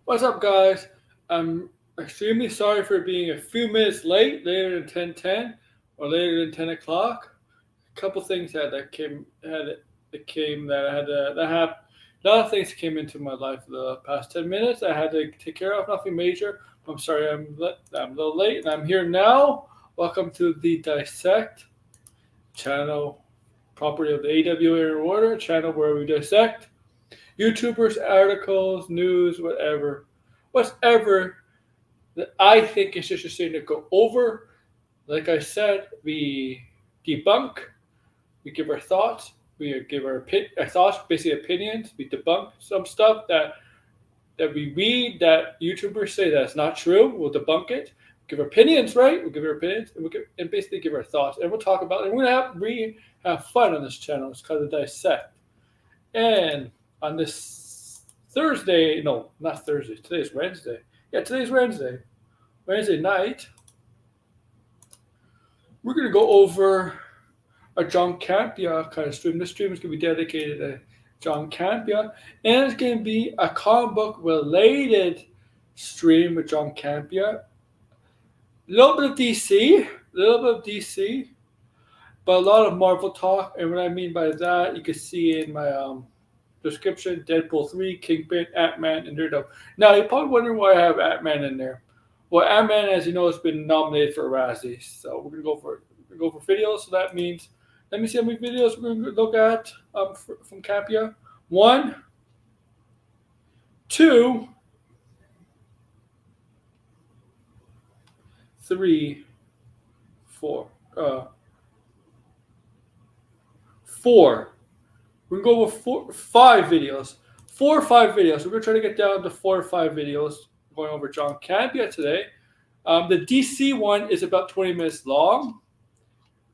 What's up, guys? I'm extremely sorry for being a few minutes late, later than 10:10 or later than 10 o'clock. A couple things that came that I had to, that happened. A lot of things came into my life the past 10 minutes. I had to take care of nothing major. I'm sorry I'm a little late, and I'm here now. Welcome to the Dissect channel, property of the AWA Order channel, where we dissect YouTubers, articles, news, whatever that I think is interesting to go over. Like I said, we debunk, we give our thoughts, we give our thoughts, basically opinions. We debunk some stuff that we read that YouTubers say that's not true. We'll debunk it. Give our opinions, right? We'll give our opinions, and basically give our thoughts, and we'll talk about it. And we're gonna have fun on this channel. It's called the Dissect. And on this Thursday, no, not Thursday. Today's Wednesday. Yeah, today's Wednesday. Wednesday night, we're gonna go over a John Campea kind of stream. This stream is gonna be dedicated to John Campea, and it's gonna be a comic book related stream with John Campea. A little bit of DC, a little bit of DC, but a lot of Marvel talk. And what I mean by that, you can see in my description: Deadpool 3, Kingpin, Ant Man, and Daredevil. Now you're probably wondering why I have Ant Man in there. Well, Ant Man, as you know, has been nominated for a Razzie, so we're gonna go for videos. So that means, let me see how many videos we're gonna look at from Campea. One, two, three, four. Four. We're gonna go over five videos. 4 or 5 videos. We're gonna try to get down to 4 or 5 videos going over John Campea today. The DC one is about 20 minutes long.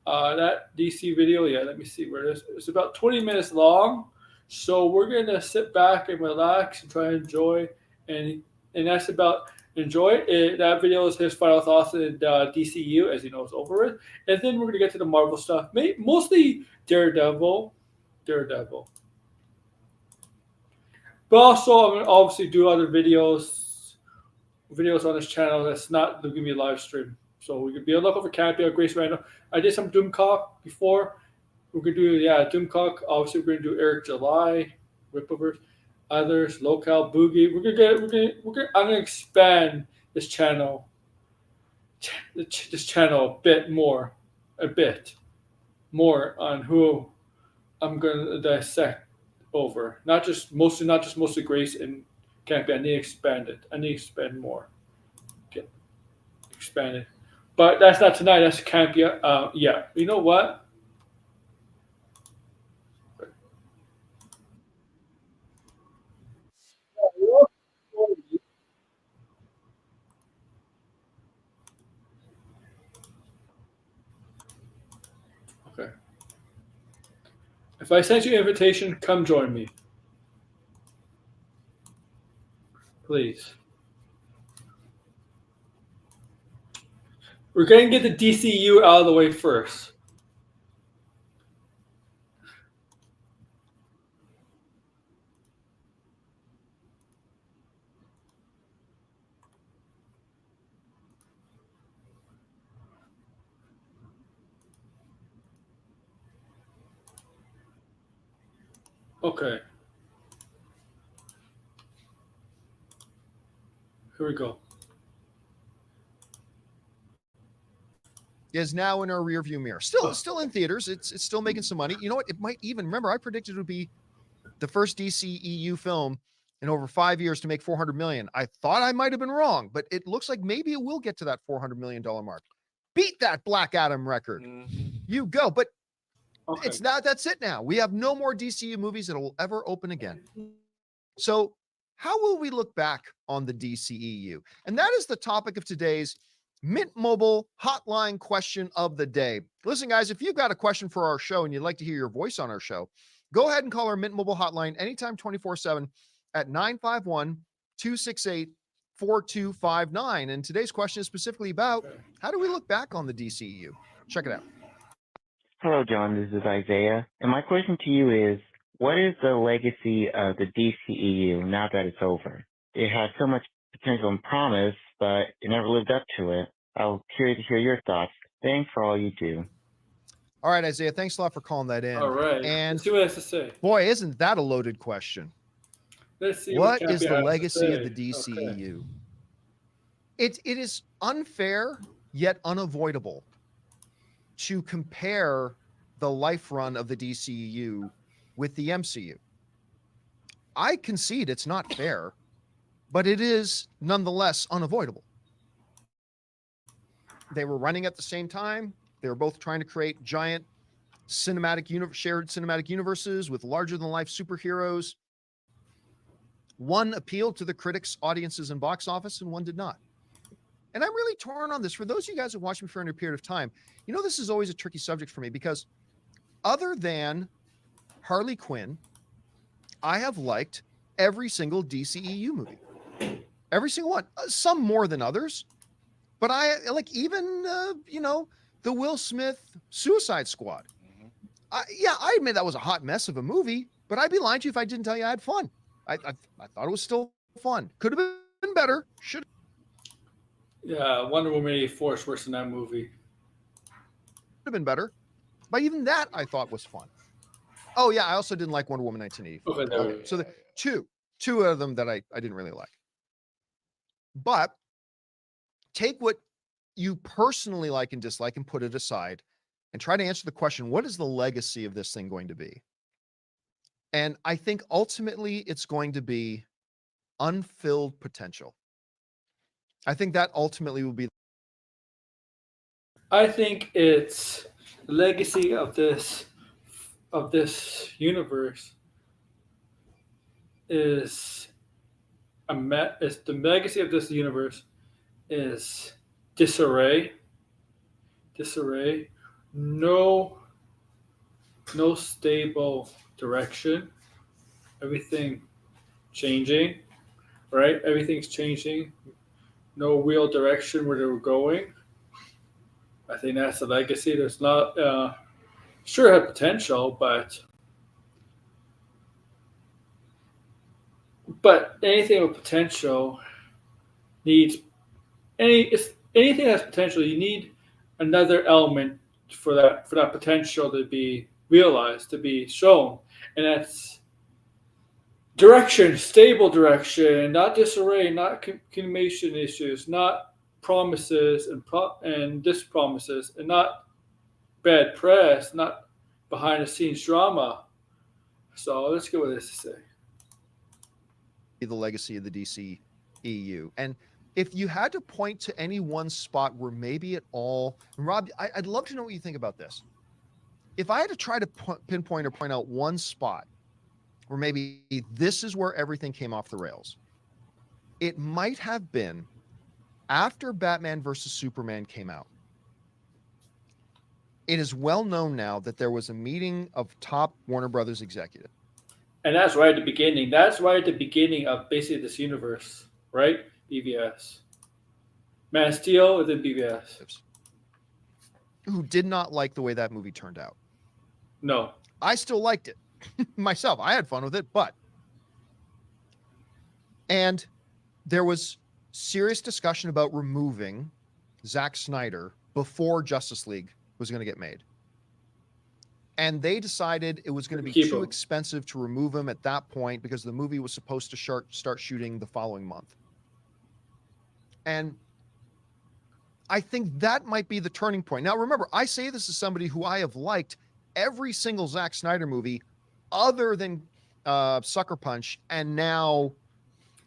That DC video, yeah, let me see where it is. It's about 20 minutes long. So we're gonna sit back and relax and try and enjoy, and that's about enjoy it. That video is his final thoughts in DCEU, as you know, is over with, and then we're gonna get to the Marvel stuff, mostly Daredevil. But also, I'm gonna obviously do other videos on this channel that's not going to be a live stream. So we could be a look over Campea, Grace Randall. I did some Doomcock before. We're gonna do Doomcock. Obviously, we're gonna do Eric July, Ripover, others, Local Boogie. I'm gonna expand this channel, a bit more on who I'm gonna dissect over. Not just mostly Grace and Campea. I need to expand it. I need to expand more. Get expanded. But that's not tonight. That's Campea. Yeah. You know what? Okay. If I sent you an invitation, come join me, please. We're going to get the DCU out of the way first. Okay. Here we go. Is now in our rearview mirror. Still in theaters. It's still making some money. You know what? It might even, remember, I predicted it would be the first DCEU film in over 5 years to make 400 million. I thought I might have been wrong, but it looks like maybe it will get to that $400 million mark. Beat that Black Adam record. You go. But it's not, that's it now. We have no more DCU movies that will ever open again. So how will we look back on the DCEU? And that is the topic of today's Mint Mobile hotline question of the day. Listen, guys, if you've got a question for our show and you'd like to hear your voice on our show, go ahead and call our Mint Mobile hotline anytime 24/7 at 951-268-4259. And today's question is specifically about how do we look back on the DCEU? Check it out. Hello, John. This is Isaiah. And my question to you is, what is the legacy of the DCEU now that it's over? it had so much potential and promise, but it never lived up to it. I'm curious to hear your thoughts. Thanks for all you do. All right, Isaiah, thanks a lot for calling that in. All right. And Let's see what it has to say. boy, isn't that a loaded question? Let's see What Campea is the has to legacy of say. the DCEU? Okay. It is unfair yet unavoidable to compare the life run of the DCEU with the MCU. I concede it's not fair, but it is nonetheless unavoidable. They were running at the same time. They were both trying to create giant shared cinematic universes with larger than life superheroes. One appealed to the critics, audiences, and box office, and one did not. And I'm really torn on this. For those of you guys who watched me for any period of time, you know, this is always a tricky subject for me because other than Harley Quinn, I have liked every single DCEU movie. Every single one. Some more than others. But I like even, the Will Smith Suicide Squad. I admit that was a hot mess of a movie, but I'd be lying to you if I didn't tell you I had fun. I thought it was still fun. Could have been better. Should Yeah, Wonder Woman 84 is worse than that movie. have been better. But even that I thought was fun. Oh, yeah, I also didn't like Wonder Woman 1984. Okay, So the two of them that I didn't really like. But take what you personally like and dislike and put it aside and try to answer the question, what is the legacy of this thing going to be? And I think ultimately it's going to be unfilled potential. I think that ultimately will be. I think it's the legacy of this universe is the legacy of this universe is disarray, no stable direction, everything changing, right? Everything's changing, no real direction where they were going. I think that's the legacy. There's not sure it had potential, but anything with potential needs anything that has potential. You need another element for that potential to be realized, to be shown, and that's direction, stable direction, not disarray, not communication issues, not promises and dispromises, and not bad press, not behind the scenes drama. So let's go with this to say. The legacy of the DCEU. And if you had to point to any one spot where maybe it all, and Rob, I'd love to know what you think about this. If I had to try to pinpoint or point out one spot where maybe this is where everything came off the rails, it might have been after Batman versus Superman came out. It is well known now that there was a meeting of top Warner Brothers executive. And that's right at the beginning. That's right at the beginning of basically this universe, right? BVS. Man of Steel and then BVS. Who did not like the way that movie turned out. No. I still liked it myself. I had fun with it, and there was serious discussion about removing Zack Snyder before Justice League was going to get made. And they decided it was going to be too expensive to remove him at that point because the movie was supposed to start shooting the following month. And I think that might be the turning point. Now, remember, I say this as somebody who I have liked every single Zack Snyder movie other than Sucker Punch and now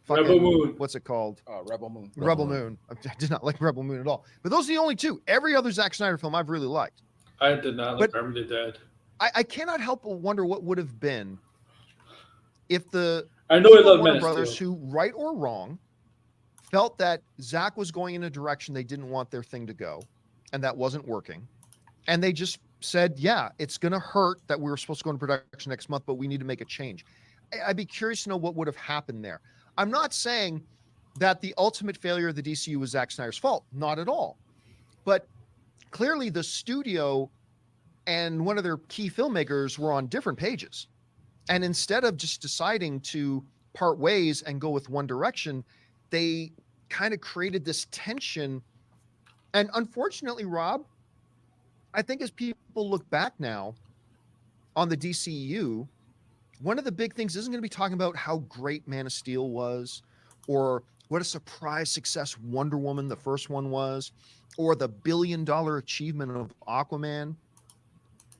Rebel Moon. What's it called? Rebel Moon. Rebel Moon. I did not like Rebel Moon at all. But those are the only two. Every other Zack Snyder film I've really liked. I did not like Army of the Dead. I cannot help but wonder what would have been if I know I love Warner Men of Brothers, Steel. who, right or wrong, felt that Zack was going in a direction they didn't want their thing to go, and that wasn't working. And they just said, yeah, it's going to hurt that we were supposed to go into production next month, but we need to make a change. I'd be curious to know what would have happened there. I'm not saying that the ultimate failure of the DCU was Zack Snyder's fault. Not at all. But clearly the studio and one of their key filmmakers were on different pages. And instead of just deciding to part ways and go with one direction, they kind of created this tension. And unfortunately, Rob, I think as people look back now on the DCEU, one of the big things isn't going to be talking about how great Man of Steel was, or what a surprise success Wonder Woman, the first one, was, or the $1 billion achievement of Aquaman.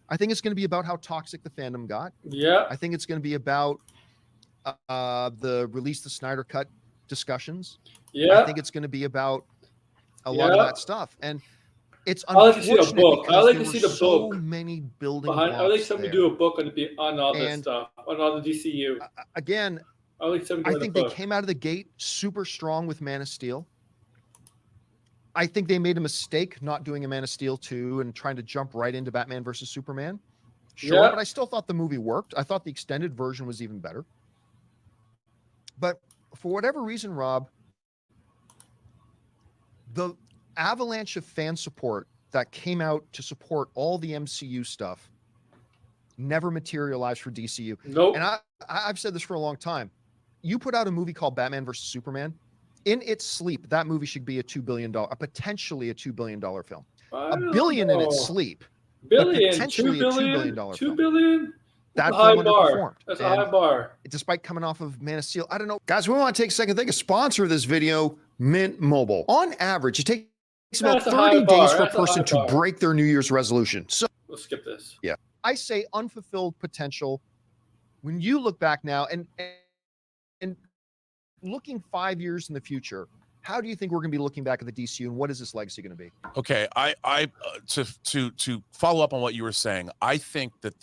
I think it's going to be about how toxic the fandom got. Yeah. I think it's going to be about the release the Snyder Cut discussions. Yeah. I think it's going to be about a lot of that stuff. And it's I like to see a unfortunate book. I because like there to see were the so book many building behind. blocks I like somebody there. do a book on all this And stuff, on all the DCU. Again, I like somebody. I think they came out of the gate super strong with Man of Steel. I think they made a mistake not doing a Man of Steel 2 and trying to jump right into Batman versus Superman. Sure, but I still thought the movie worked. I thought the extended version was even better. But for whatever reason, Rob, the avalanche of fan support that came out to support all the MCU stuff never materialized for DCU. Nope. And I've said this for a long time. You put out a movie called Batman versus Superman. In its sleep, that movie should be potentially a $2 billion film. $1 billion in its sleep. Billion, potentially $2 billion, a $2 billion $2 film. billion. That film underperformed. That's a high bar. Despite coming off of Man of Steel, I don't know. Guys, we want to take a second to thank a sponsor of this video, Mint Mobile. On average, it takes about 30 days for a person to break their New Year's resolution. So we'll skip this. Yeah. I say unfulfilled potential. When you look back now and looking 5 years in the future, how do you think we're going to be looking back at the DCU, and what is this legacy going to be? Okay, to follow up on what you were saying, I think that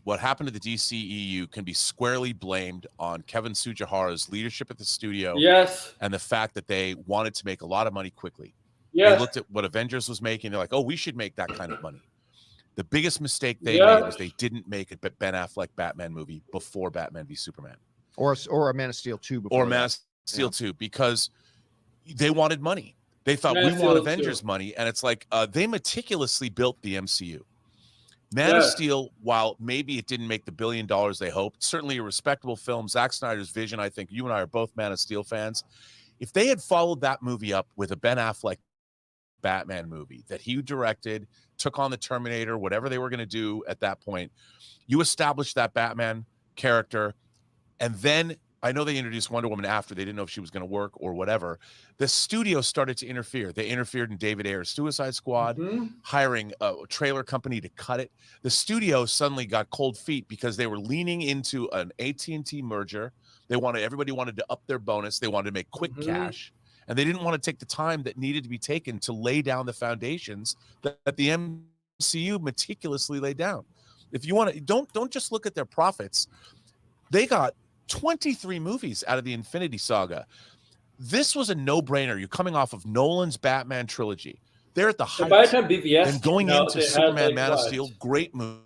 what happened to the DCEU can be squarely blamed on Kevin Tsujihara's leadership at the studio. Yes. And the fact that they wanted to make a lot of money quickly. Yes. They looked at what Avengers was making. They're like, oh, we should make that kind of money. The biggest mistake they made was they didn't make a Ben Affleck Batman movie before Batman v Superman, or a Man of Steel 2 before or Man of Steel 2, because they wanted money. They thought we want Avengers money, and it's like they meticulously built the MCU. Man of Steel, while maybe it didn't make the $1 billion they hoped, certainly a respectable film. Zack Snyder's vision. I think you and I are both Man of Steel fans. If they had followed that movie up with a Ben Affleck Batman movie that he directed, took on the Terminator, whatever they were going to do at that point, you established that Batman character, and then I know they introduced Wonder Woman after. They didn't know if she was going to work or whatever. The studio started to interfere. They interfered in David Ayer's Suicide Squad, hiring a trailer company to cut it. The studio suddenly got cold feet because they were leaning into an AT&T merger. Everybody wanted to up their bonus. They wanted to make quick cash. And they didn't want to take the time that needed to be taken to lay down the foundations that the MCU meticulously laid down. If you want to, don't just look at their profits. They got 23 movies out of the Infinity Saga. This was a no-brainer. You're coming off of Nolan's Batman trilogy. They're at the height. By the time BVS and going into Superman, Man of Steel, great move.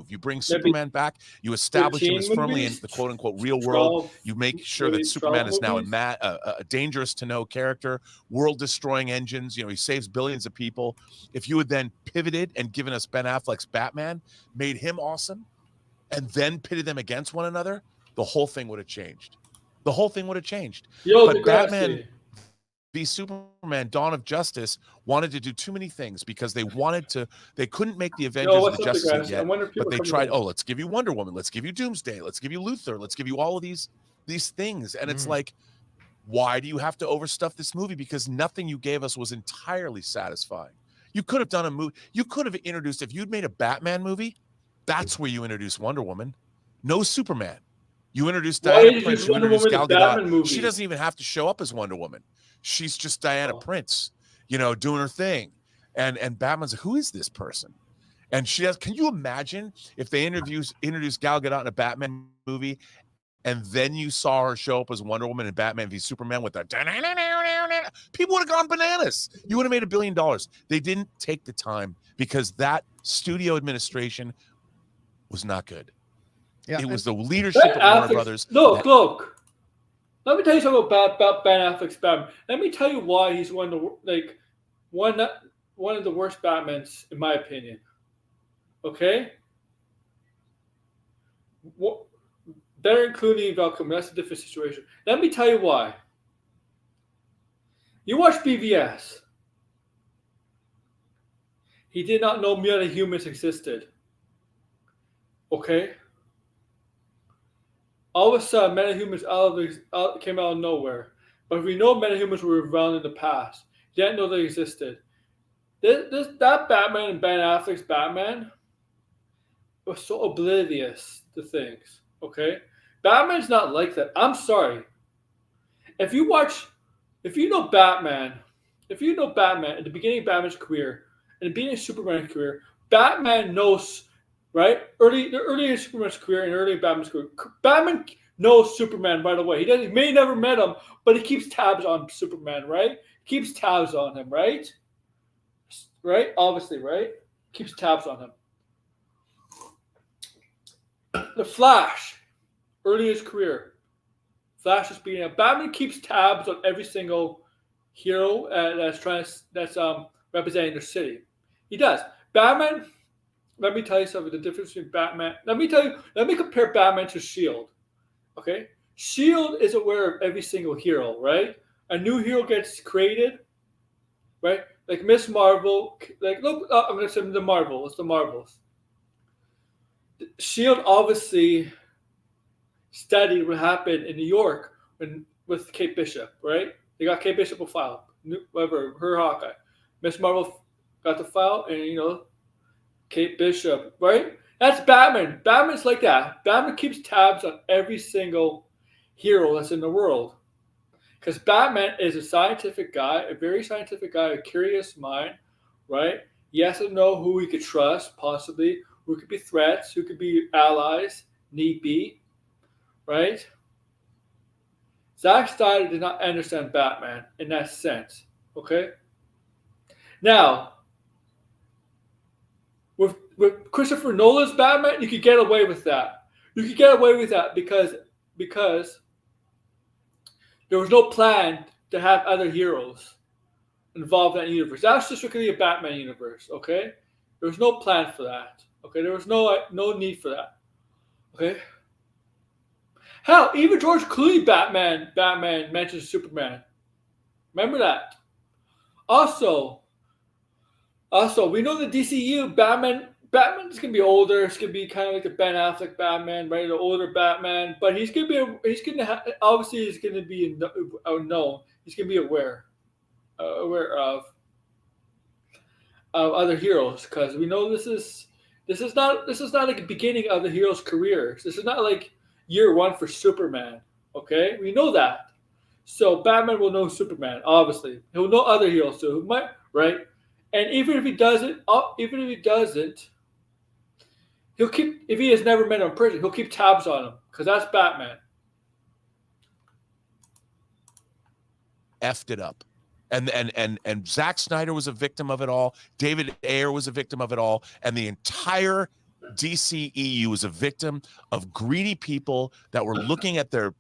You bring Superman back. You establish him as firmly in the quote-unquote real world. You make sure that Superman is now a dangerous-to-know character, world-destroying engines. You know, he saves billions of people. If you had then pivoted and given us Ben Affleck's Batman, made him awesome, and then pitted them against one another, the whole thing would have changed. The whole thing would have changed. But Batman v Superman, Dawn of Justice wanted to do too many things because they couldn't make the Avengers of the Justice League yet, but they tried, let's give you Wonder Woman, let's give you Doomsday, let's give you Luthor, let's give you all of these things. And it's like, why do you have to overstuff this movie? Because nothing you gave us was entirely satisfying. You could have done a movie, you could have introduced, if you'd made a Batman movie, that's where you introduce Wonder Woman. No Superman. You introduced Diana Prince, you introduced Gal Gadot. She doesn't even have to show up as Wonder Woman. She's just Diana Prince, doing her thing. And Batman's like, who is this person? And can you imagine if they introduced Gal Gadot in a Batman movie, and then you saw her show up as Wonder Woman in Batman v Superman with that, people would have gone bananas. You would have made $1 billion. They didn't take the time because that studio administration was not good. Yeah, it was the leadership of Warner Brothers. Look. Let me tell you something about Ben Affleck's Batman. Let me tell you why he's one of the worst Batmans, in my opinion. Okay? Better including Val Kilmer. That's a different situation. Let me tell you why. You watch BVS. He did not know metahumans existed. Okay? All of a sudden, metahumans came out of nowhere. But if we know metahumans were around in the past, he didn't know they existed. That Batman and Ben Affleck's Batman was so oblivious to things. Okay? Batman's not like that. I'm sorry. If you know Batman at the beginning of Batman's career, and the beginning of Superman's career, Batman knows, right? Early in Superman's career and early in Batman's career, Batman knows Superman right away. He may never met him, but he keeps tabs on Superman, right? He keeps tabs on him, right? Right? Obviously, right? Keeps tabs on him. The Flash, early in his career, Flash is beating up. Batman keeps tabs on every single hero that's representing their city. He does. Batman. Let me tell you something. The difference between Batman. Let me compare Batman to Shield. Okay, Shield is aware of every single hero. Right, a new hero gets created. Right, like Miss Marvel. Like look, I'm going to say the Marvels. The Marvels. Shield obviously studied what happened in New York with Kate Bishop, right? They got Kate Bishop a file, whatever, her Hawkeye. Miss Marvel got the file, and Kate Bishop, right? That's Batman. Batman's like that. Batman keeps tabs on every single hero that's in the world. Because Batman is a scientific guy, a very scientific guy, a curious mind, right? He has to know who he could trust, possibly, who could be threats, who could be allies, need be, right? Zack Snyder did not understand Batman in that sense, okay? Now, with Christopher Nolan's Batman, you could get away with that. You could get away with that because there was no plan to have other heroes involved in that universe. That's just strictly a Batman universe, okay? There was no plan for that, okay? There was no need for that, okay? Hell, even George Clooney Batman mentions Superman. Remember that. Also, we know the DCEU Batman's gonna be older. It's gonna be kind of like the Ben Affleck Batman, right? The older Batman, but he's gonna be known. He's gonna be aware of other heroes, because we know this is not like the beginning of the hero's careers. This is not like year one for Superman. Okay, we know that. So Batman will know Superman. Obviously, he'll know other heroes too. Right? And even if he doesn't, he'll keep. If he has never met him in prison, he'll keep tabs on him, because that's Batman. Effed it up. And Zack Snyder was a victim of it all. David Ayer was a victim of it all. And the entire DCEU was a victim of greedy people that were looking at their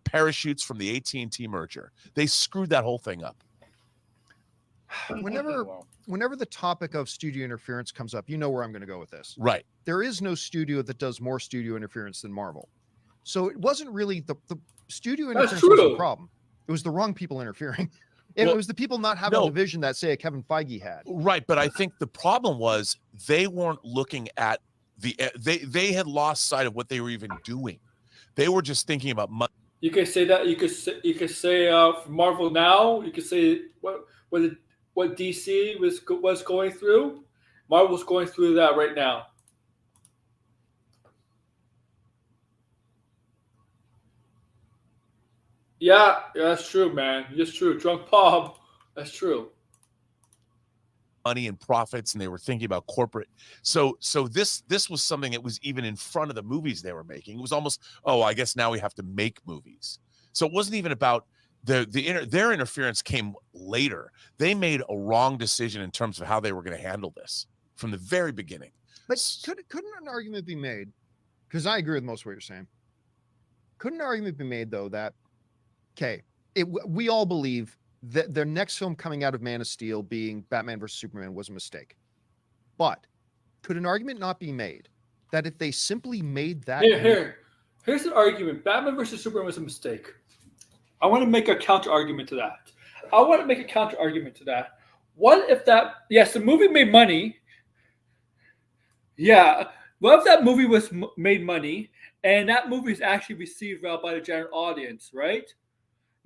parachutes from the AT&T merger. They screwed that whole thing up. Whenever the topic of studio interference comes up, you know where I'm going to go with this. Right. There is no studio that does more studio interference than Marvel. So it wasn't really the studio interference was the problem. It was the wrong people interfering. It was the people not having the vision that, say, Kevin Feige had. Right, but I think the problem was they weren't looking at they had lost sight of what they were even doing. They were just thinking about money. You could say that. You could say for Marvel now. You could say what DC was going through. Marvel's going through that right now. Yeah, that's true, man. It's true. Drunk Bob. That's true. Money and profits, and they were thinking about corporate. So this was something that was even in front of the movies they were making. It was almost, I guess now we have to make movies. So it wasn't even about their interference came later. They made a wrong decision in terms of how they were going to handle this from the very beginning. But couldn't an argument be made? Because I agree with most of what you're saying. Couldn't an argument be made though that we all believe that their next film coming out of Man of Steel being Batman vs Superman was a mistake, but could an argument not be made that if they simply made that Here's an argument. Batman versus Superman was a mistake. I want to make a counter argument to that. What if that? Yes, the movie made money. Yeah. What if that movie made money, and that movie is actually received well by the general audience, right?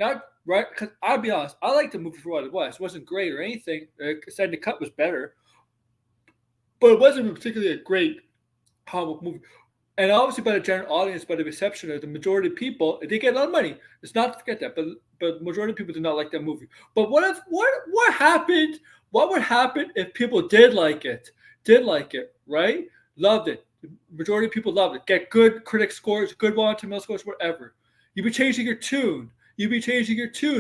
Not right, because I'll be honest, I liked the movie for what it was. It wasn't great or anything. Said the cut was better, but it wasn't particularly a great comic book movie. And obviously, by the general audience, by the reception of the majority of people, they get a lot of money. Let's not forget that. But the majority of people did not like that movie. But what happened? What would happen if people did like it? Right? Loved it. The majority of people loved it. Get good critic scores, good Rotten Tomatoes scores, whatever. You'd be changing your tune.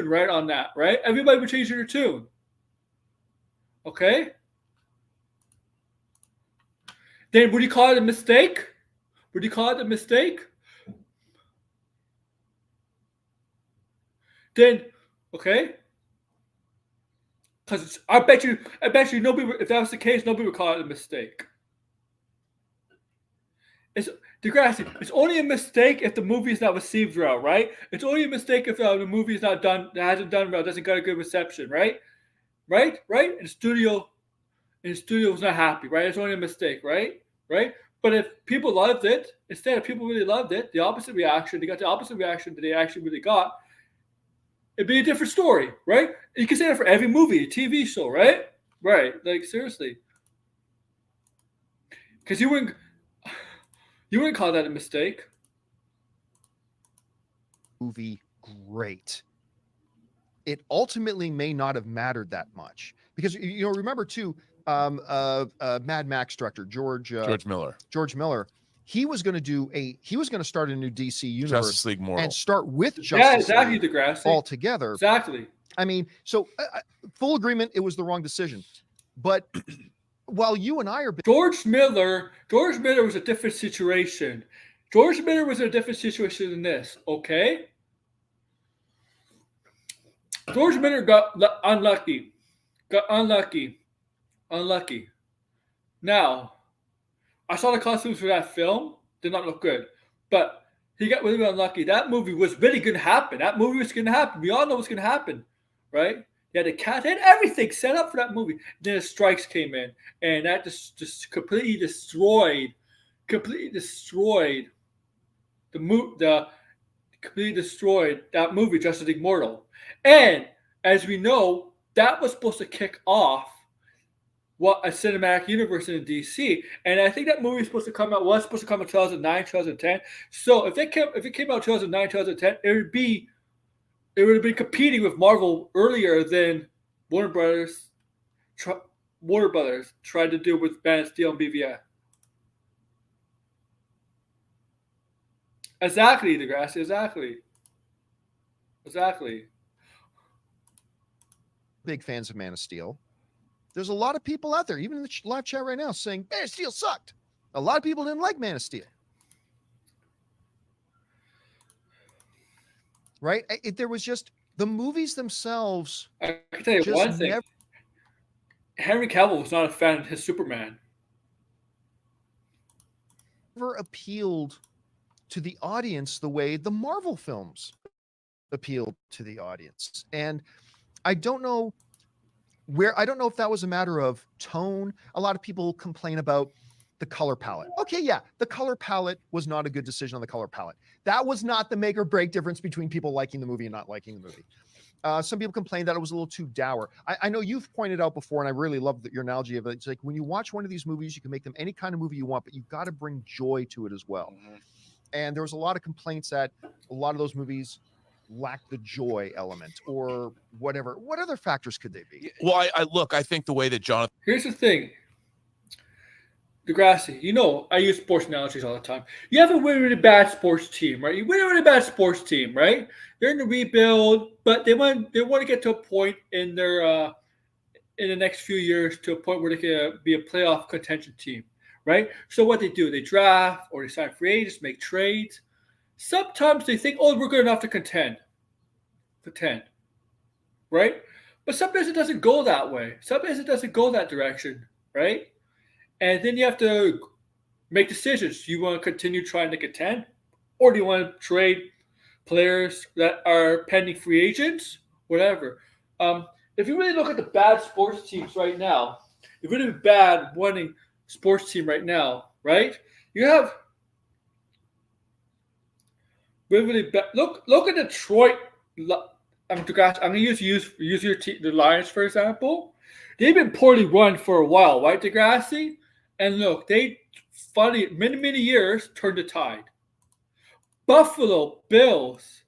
Right on that, right? Everybody would change their tune. Okay? Then would you call it a mistake? Then, okay? Because I bet you nobody, if that was the case, nobody would call it a mistake. It's only a mistake if the movie is not received well, right? It's only a mistake if the movie is not done, that hasn't done well, doesn't got a good reception, right? Right? And the studio was not happy, right? It's only a mistake, right? But if people loved it, instead of people really loved it, they got the opposite reaction that they actually really got, it'd be a different story, right? You can say that for every movie, TV show, right? Right. Like, seriously. Because you wouldn't call that a mistake. Movie great. It ultimately may not have mattered that much because remember too, Mad Max director George Miller. He was going to start a new DC universe, Justice League Moral, and start with Justice League Degrassi. all together. Exactly. I mean, so full agreement, it was the wrong decision. But while you and I are George Miller was a different situation. Than this, okay? George Miller got unlucky. Now, I saw the costumes for that film. Did not look good. But he got really unlucky. That movie was really going to happen. We all know what's going to happen, right? He had the cast, they had everything set up for that movie. Then the strikes came in, and that just completely destroyed that movie, Justice League Mortal. And as we know, that was supposed to kick off a cinematic universe in DC. And I think that movie was supposed to come out in 2009, 2010. So if it came out 2009, 2010, it would have been competing with Marvel earlier than Warner Brothers tried to do with Man of Steel and BVS. Exactly, Degrassi. Exactly. Big fans of Man of Steel. There's a lot of people out there, even in the live chat right now, saying Man of Steel sucked. A lot of people didn't like Man of Steel. Right? There was just the movies themselves. I can tell you one thing. Henry Cavill was not a fan of his Superman. Never appealed to the audience the way the Marvel films appealed to the audience. And I don't know if that was a matter of tone. A lot of people complain about the color palette. Okay, yeah, the color palette was not a good decision on the color palette. That was not the make or break difference between people liking the movie and not liking the movie. Some people complained that it was a little too dour. I know you've pointed out before, and I really love your analogy of it. It's like when you watch one of these movies, you can make them any kind of movie you want, but you've got to bring joy to it as well. Mm-hmm. And there was a lot of complaints that a lot of those movies lack the joy element or whatever. What other factors could they be? Well, I think the way that Jonathan. Here's the thing. Degrassi, I use sports analogies all the time. You have a really, really bad sports team, right? They're in the rebuild, but they want to get to a point in their in the next few years to a point where they can be a playoff contention team, right? So what they do, they draft or they sign free agents, make trades. Sometimes they think, we're good enough to contend, right? But sometimes it doesn't go that way. Sometimes it doesn't go that direction, right? And then you have to make decisions. Do you want to continue trying to contend, or do you want to trade players that are pending free agents? Whatever. If you really look at the bad sports teams right now, the really bad winning sports team right now, right? You have really bad. Look at Detroit. I'm going to use the Lions for example. They've been poorly run for a while, right, Degrassi? And look, they many years turned the tide. Buffalo Bills,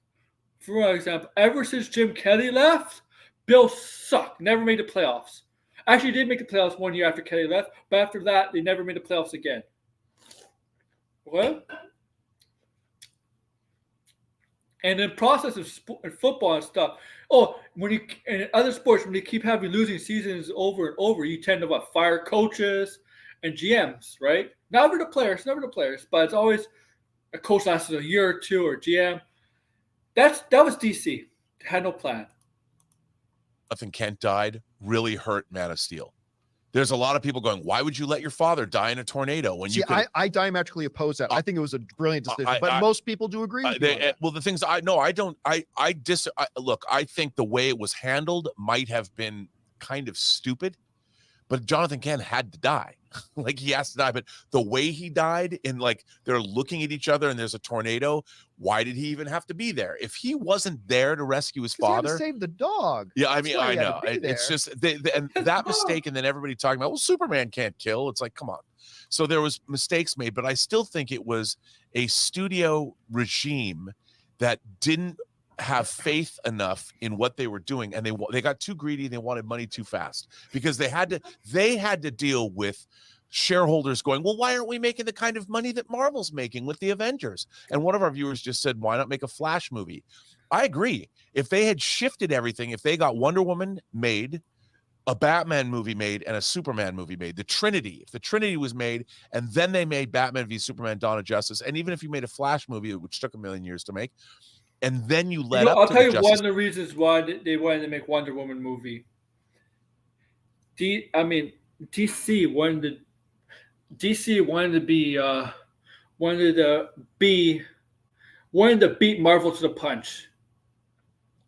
for example, ever since Jim Kelly left, Bills suck. Never made the playoffs. Actually, they did make the playoffs 1 year after Kelly left, but after that, they never made the playoffs again. What? And in the process of football and stuff, in other sports, when you keep having losing seasons over and over, you tend to fire coaches and GMs, right? Never the players, but it's always a coach lasted a year or two or GM. That was DC. They had no plan. Jonathan Kent died really hurt Man of Steel. There's a lot of people going, why would you let your father die in a tornado when you could? I diametrically oppose that. I think it was a brilliant decision, but most people do agree with you. Well, the things I don't. Look, I think the way it was handled might have been kind of stupid, but Jonathan Kent had to die. Like, he has to die, but the way he died, and like they're looking at each other and there's a tornado, why did he even have to be there? If he wasn't there to rescue his father, he had to save the dog. Yeah, I mean, I know it's just and that mistake, and then everybody talking about, well, Superman can't kill. It's like, come on. So there was mistakes made, but I still think it was a studio regime that didn't have faith enough in what they were doing, and they got too greedy. They wanted money too fast because they had to deal with shareholders going, well, why aren't we making the kind of money that Marvel's making with the Avengers? And one of our viewers just said, why not make a Flash movie? I agree. If they had shifted everything, if they got Wonder Woman made, a Batman movie made, and a Superman movie made, if the Trinity was made, and then they made Batman v Superman, Dawn of Justice, and even if you made a Flash movie, which took 1 million years to make, and then you let up. I'll tell you one of the reasons why they wanted to make Wonder Woman movie. DC wanted to beat Marvel to the punch.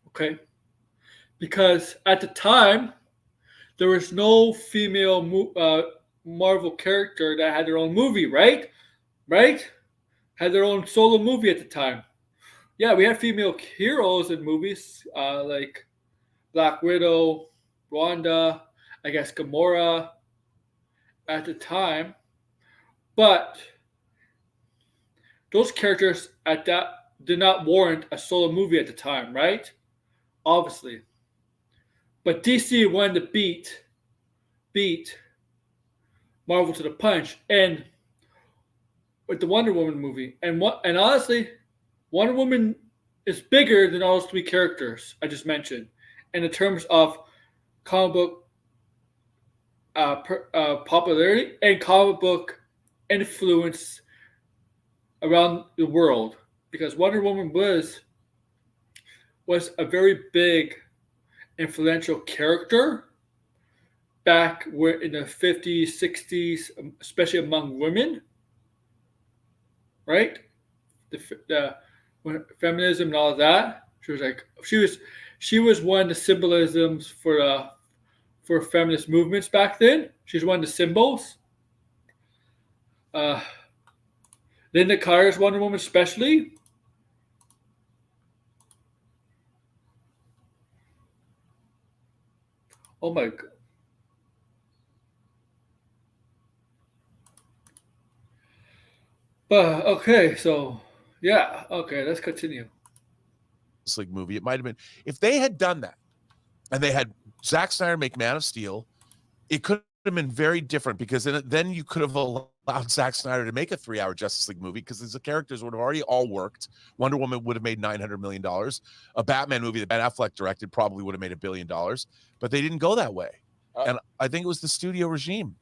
Okay, because at the time there was no female Marvel character that had their own movie, right? Had their own solo movie at the time. Yeah, we had female heroes in movies like Black Widow, Wanda, I guess Gamora at the time. But those characters did not warrant a solo movie at the time, right? Obviously. But DC wanted to beat Marvel to the punch, and with the Wonder Woman movie. And honestly, Wonder Woman is bigger than all those three characters I just mentioned, in the terms of comic book popularity and comic book influence around the world. Because Wonder Woman was a very big, influential character back in the 50s, 60s, especially among women, right? When feminism and all of that, she was one of the symbolisms for feminist movements back then. She's one of the symbols. Linda Carter's Wonder Woman, especially. Oh my God. But okay, so yeah, okay, let's continue. League movie. It might have been, if they had done that and they had Zack Snyder make Man of Steel, it could have been very different, because then you could have allowed Zack Snyder to make a 3-hour Justice League movie, because the characters would have already all worked. Wonder Woman would have made $900 million. A Batman movie that Ben Affleck directed probably would have made $1 billion, but they didn't go that way. And I think it was the studio regime.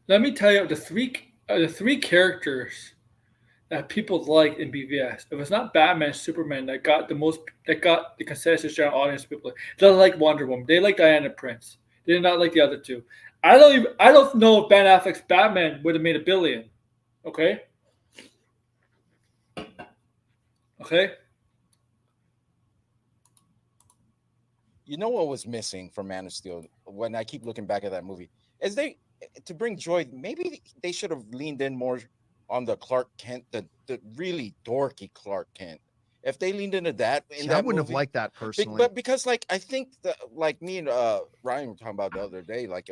Let me tell you, the three characters that people like in BVS. It was not Batman, Superman that got the consensus general audience. People they like Wonder Woman. They like Diana Prince. They did not like the other two. I don't know if Ben Affleck's Batman would have made $1 billion. Okay. Okay. You know what was missing from Man of Steel when I keep looking back at that movie is to bring joy. Maybe they should have leaned in more on the Clark Kent, the really dorky Clark Kent. If they leaned into that, I wouldn't have liked that personally. But because like I think that like me and Ryan were talking about the other day, like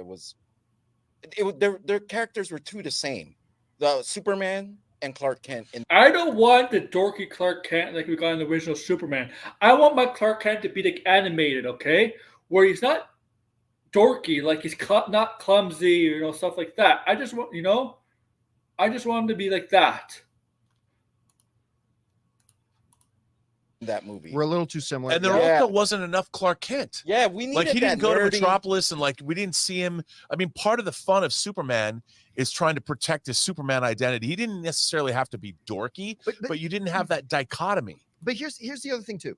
their characters were too the same. The Superman and Clark Kent. I don't want the dorky Clark Kent like we got in the original Superman. I want my Clark Kent to be like animated, okay, where he's not dorky, like he's not clumsy, stuff like that. I just want him to be like that. That movie, we're a little too similar, and there also wasn't enough Clark Kent. Yeah, we needed he didn't go nerdy... to Metropolis, and like we didn't see him. I mean, part of the fun of Superman is trying to protect his Superman identity. He didn't necessarily have to be dorky, but you didn't have that dichotomy. But here's the other thing too.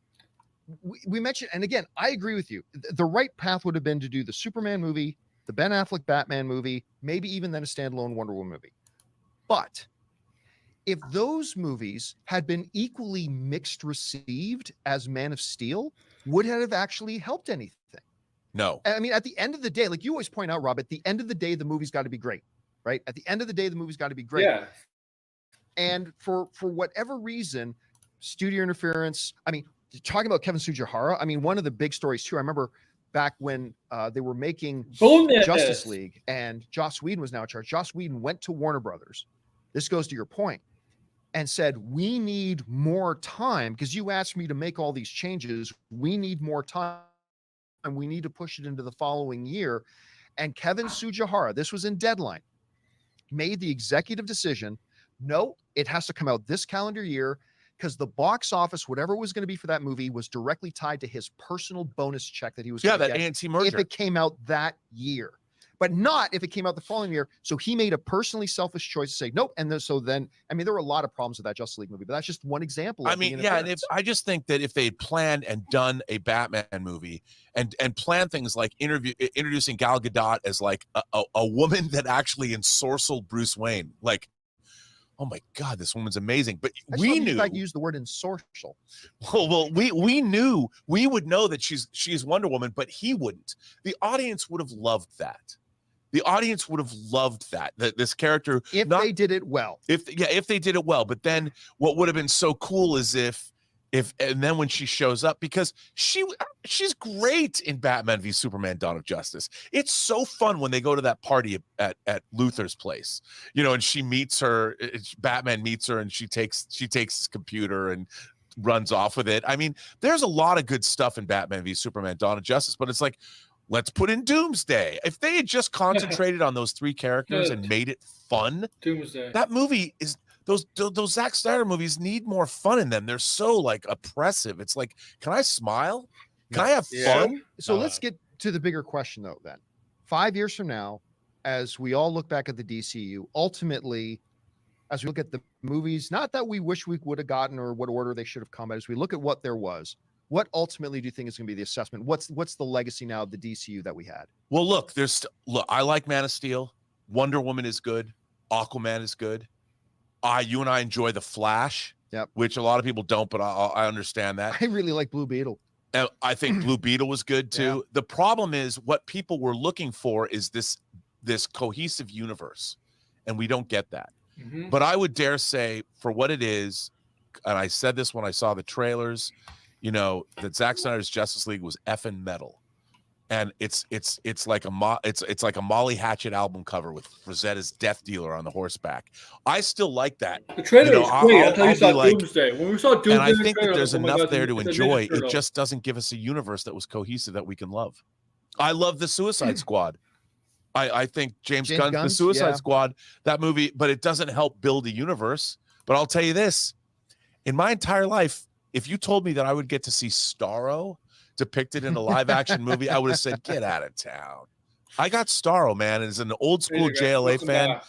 We mentioned, and again, I agree with you. The right path would have been to do the Superman movie, the Ben Affleck Batman movie, maybe even then a standalone Wonder Woman movie. But if those movies had been equally mixed received as Man of Steel, would it have actually helped anything? No. I mean, at the end of the day, like you always point out, Rob, at the end of the day, the movie's got to be great, right? At the end of the day, the movie's got to be great. Yeah. And for whatever reason, studio interference, I mean, talking about Kevin Tsujihara, I mean, one of the big stories too, I remember back when they were making Justice League and Joss Whedon was now in charge. Joss Whedon went to Warner Brothers. This goes to your point. And said, we need more time because you asked me to make all these changes. We need more time and we need to push it into the following year. And Kevin Tsujihara, this was in Deadline, made the executive decision. No, it has to come out this calendar year because the box office, whatever it was going to be for that movie, was directly tied to his personal bonus check that he was going to get ANC merger. If it came out that year. But not if it came out the following year. So he made a personally selfish choice to say nope. And there were a lot of problems with that Justice League movie, but that's just one example. I mean, yeah, and I just think that if they had planned and done a Batman movie and planned things like introducing Gal Gadot as like a woman that actually ensorcelled Bruce Wayne, like, oh my God, this woman's amazing. But we knew. I used the word ensorcel. Well, we knew, we would know that she's Wonder Woman, but he wouldn't. The audience would have loved that. The audience would have loved that this character, if they did it well. If they did it well. But then what would have been so cool is if and then when she shows up, because she's great in Batman v Superman: Dawn of Justice. It's so fun when they go to that party at Luthor's place, and she meets her. Batman meets her, and she takes his computer and runs off with it. I mean, there's a lot of good stuff in Batman v Superman: Dawn of Justice, but it's like, let's put in Doomsday. If they had just concentrated on those three characters and made it fun, Doomsday. That movie is those Zack Snyder movies need more fun in them. They're so like oppressive. It's like, can I smile? Can I have fun? So let's get to the bigger question though. Then 5 years from now, as we all look back at the DCU, ultimately, as we look at the movies, not that we wish we would have gotten or what order they should have come, but as we look at what there was, what ultimately do you think is going to be the assessment? What's the legacy now of the DCU that we had? Well, look, I like Man of Steel. Wonder Woman is good. Aquaman is good. You and I enjoy The Flash, which a lot of people don't, but I understand that. I really like Blue Beetle. And I think Blue Beetle was good too. Yeah. The problem is what people were looking for is this cohesive universe, and we don't get that. Mm-hmm. But I would dare say, for what it is, and I said this when I saw the trailers, that Zack Snyder's Justice League was effing metal, and it's like a Molly Hatchet album cover with Rosetta's Death Dealer on the horseback. I still like that. The trailer is great. Until you saw Doomsday. When we saw Doomsday, and I think that there's enough there to enjoy. It just doesn't give us a universe that was cohesive that we can love. I love the Suicide Squad. I think James Gunn's The Suicide Squad, that movie, but it doesn't help build a universe. But I'll tell you this: in my entire life, if you told me that I would get to see Starro depicted in a live action movie, I would have said, get out of town. I got Starro, man. As an old school JLA fan,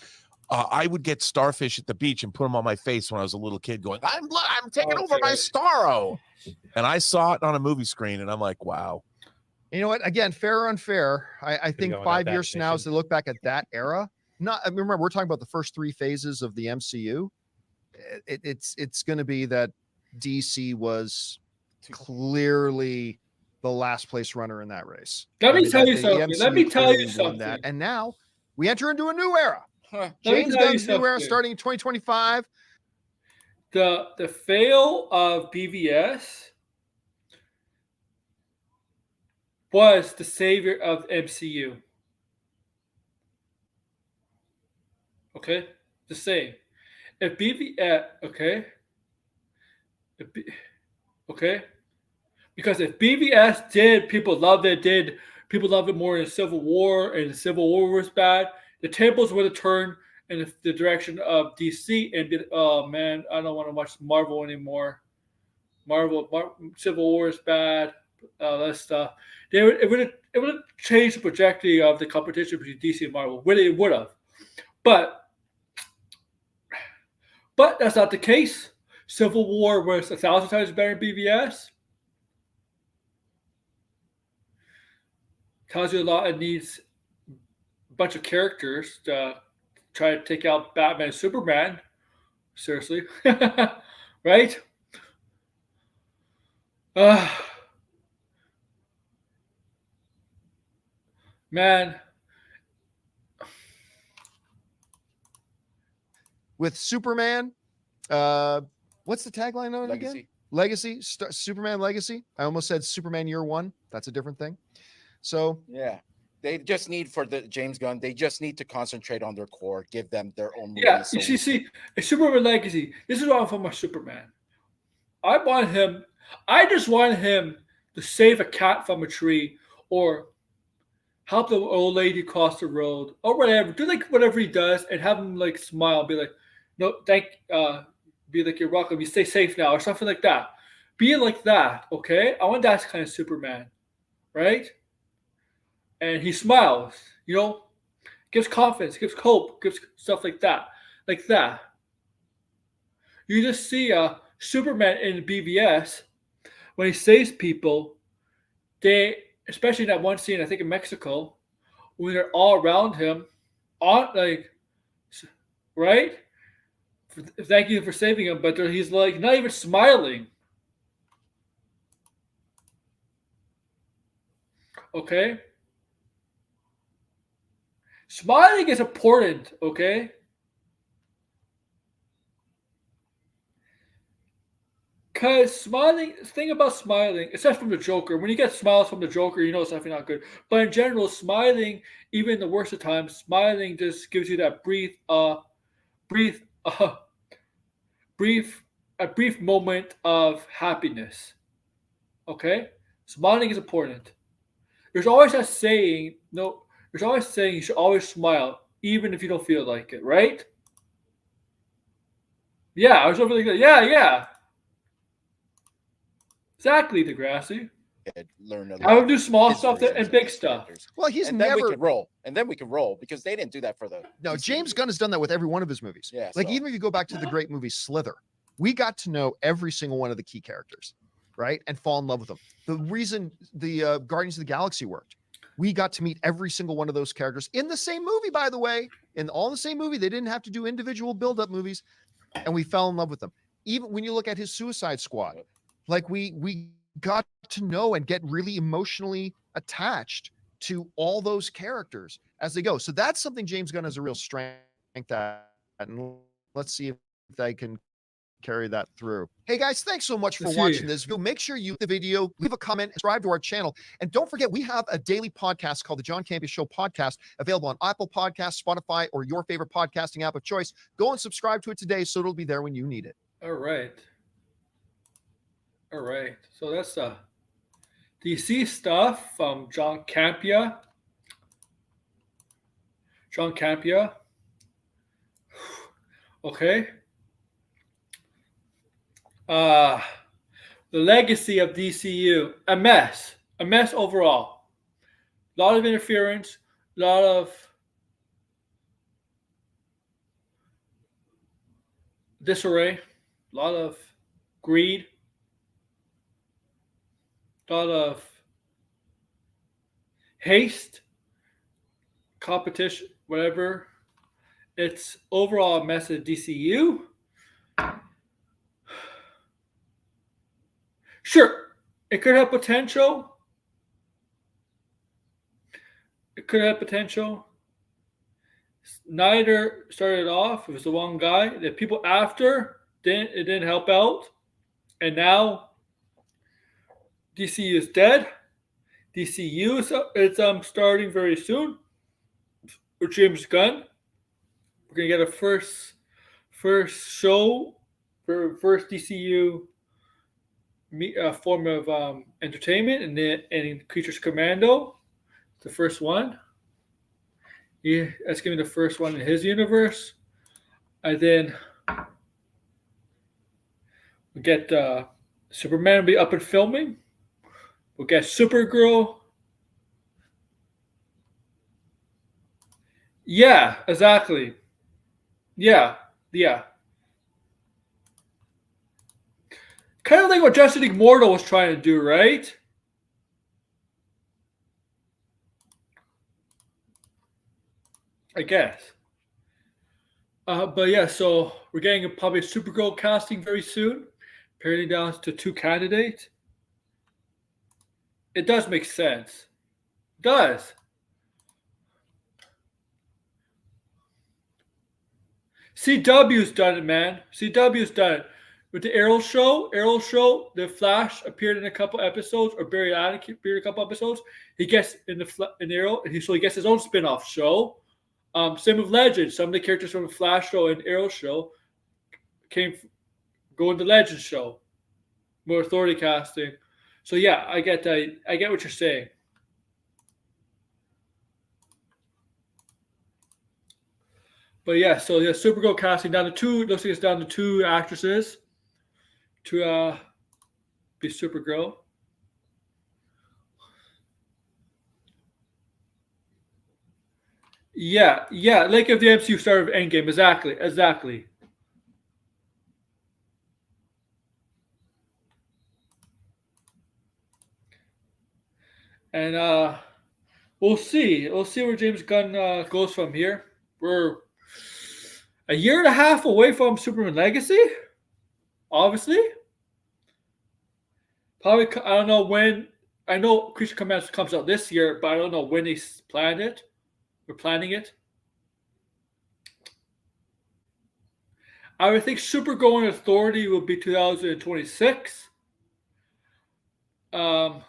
I would get Starfish at the beach and put him on my face when I was a little kid going, I'm taking over my Starro. And I saw it on a movie screen and I'm like, wow, You know what? Again, fair or unfair, I think go on 5 that years from now, as definition. they look back at that era, remember, we're talking about the first 3 phases of the MCU. It's going to be that DC was clearly the last place runner in that race. Let me tell you The something. Let me MCU tell you clearly won that. something. And now we enter into a new era. Huh. James Gunn's new era starting in 2025. The fail of BVS was the savior of MCU. Okay, the same. If BVS, okay, because if BVS did, people loved it. People loved it more in Civil War, and Civil War was bad. The tables would have turned in the direction of DC, and oh man, I don't want to watch Marvel anymore. Civil War is bad. That stuff. It would have changed the trajectory of the competition between DC and Marvel. It would have, but that's not the case. Civil War was 1,000 times better than BVS. Tells you a lot. It needs a bunch of characters to try to take out Batman and Superman. Seriously, right? Man. With Superman, what's the tagline on it again? Legacy, Superman Legacy. I almost said Superman Year One. That's a different thing. So yeah, they just need for the James Gunn. They just need to concentrate on their core. Give them their own movie. Yeah, you see, a Superman Legacy. This is what I want for my Superman. I just want him to save a cat from a tree or help the old lady cross the road or whatever. Do like whatever he does and have him like smile, be like, no, be like, you're welcome. You stay safe now or something like that. Be like that, okay? I want that kind of Superman, right? And he smiles, gives confidence, gives hope, gives stuff like that. Like that. You just see Superman in BVS, when he saves people, especially in that one scene, I think in Mexico, when they're all around him, right? Thank you for saving him, but he's like not even smiling. Okay? Smiling is important, okay? Because thing about smiling, except from the Joker, when you get smiles from the Joker, you know it's definitely not good. But in general, smiling, even in the worst of times, smiling just gives you that brief moment of happiness. Okay? Smiling is important. There's always that saying, you should always smile, even if you don't feel like it, right? Yeah, I was over like that. Yeah. Exactly, Degrassi. Learn a lot. I would do small stuff and big stuff. Well, he's and never. Then we can roll because they didn't do that for the. No, DCEU. James Gunn has done that with every one of his movies. Yeah, like even if you go back to the great movie Slither, we got to know every single one of the key characters, right, and fall in love with them. The reason the Guardians of the Galaxy worked, we got to meet every single one of those characters in the same movie. By the way, in all the same movie, they didn't have to do individual build-up movies, and we fell in love with them. Even when you look at his Suicide Squad, like we got to know and get really emotionally attached to all those characters as they go. So that's something James Gunn has a real strength at. And let's see if they can carry that through. Hey guys, thanks so much for watching this video. Make sure you like the video, leave a comment, subscribe to our channel. And don't forget, we have a daily podcast called the John Campea Show Podcast, available on Apple Podcasts, Spotify, or your favorite podcasting app of choice. Go and subscribe to it today so it'll be there when you need it. All right. So that's DC stuff from John Campea. Okay. The legacy of DCU, a mess overall. A lot of interference, a lot of disarray, a lot of greed, a lot of haste, competition, whatever. It's overall a mess of DCU. Sure, it could have potential. It could have potential. Snyder started off. It was the one guy. The people after didn't help out, and now DCU is dead. DCU is starting very soon with James Gunn. We're gonna get a first show for first DCU form of entertainment, and Creatures Commando, the first one. Yeah, that's gonna be the first one in his universe, and then we get Superman will be up and filming. We'll get Supergirl. Yeah, exactly. Yeah. Kind of like what Justice League Mortal was trying to do, right? I guess. But yeah, so we're getting probably a Supergirl casting very soon. Paring down to 2 candidates. It does make sense. It does. CW's done it, man. CW's done it. With the Arrow show, the Flash appeared in a couple episodes, or Barry Allen appeared in a couple episodes. He gets in Arrow, so he gets his own spin-off show. Same with Legends. Some of the characters from the Flash show and Arrow show go in the Legends show. More authority casting. So yeah, I get that. I get what you're saying. But yeah, so yeah, Supergirl casting down to 2. Looks like it's down to 2 actresses to be Supergirl. Yeah, like if the MCU started with Endgame, exactly. And we'll see where James Gunn goes from here. We're a year and a half away from Superman Legacy, obviously. Probably, I don't know when. I know Creature Commando comes out this year, but I don't know when they planned it. We're planning it. I would think Supergirl and Authority will be 2026. The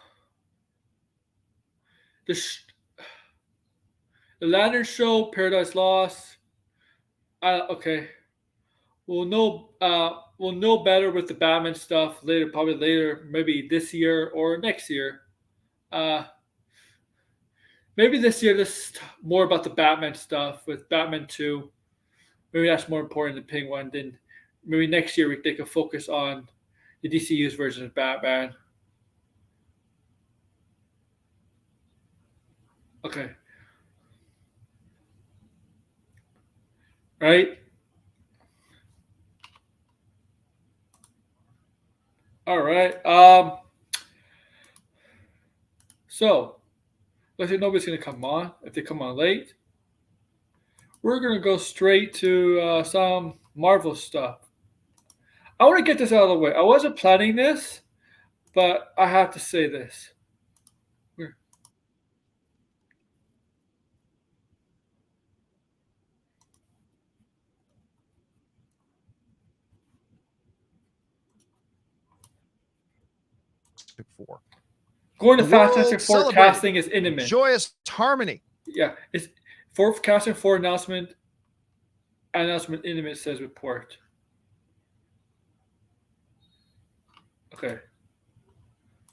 Lantern Show, Paradise Lost. Okay, we'll know better with the Batman stuff later. Probably later, maybe this year or next year. Maybe this year, this more about the Batman stuff with Batman 2. Maybe that's more important than Penguin. Then maybe next year they can focus on the DCU's version of Batman. Okay. Right? All right. So, let's say nobody's going to come on. If they come on late, we're going to go straight to some Marvel stuff. I want to get this out of the way. I wasn't planning this, but I have to say this. Four. Going to Fantastic Four casting is intimate. Joyous harmony. Yeah, it's for casting 4 announcement intimate says report. Okay.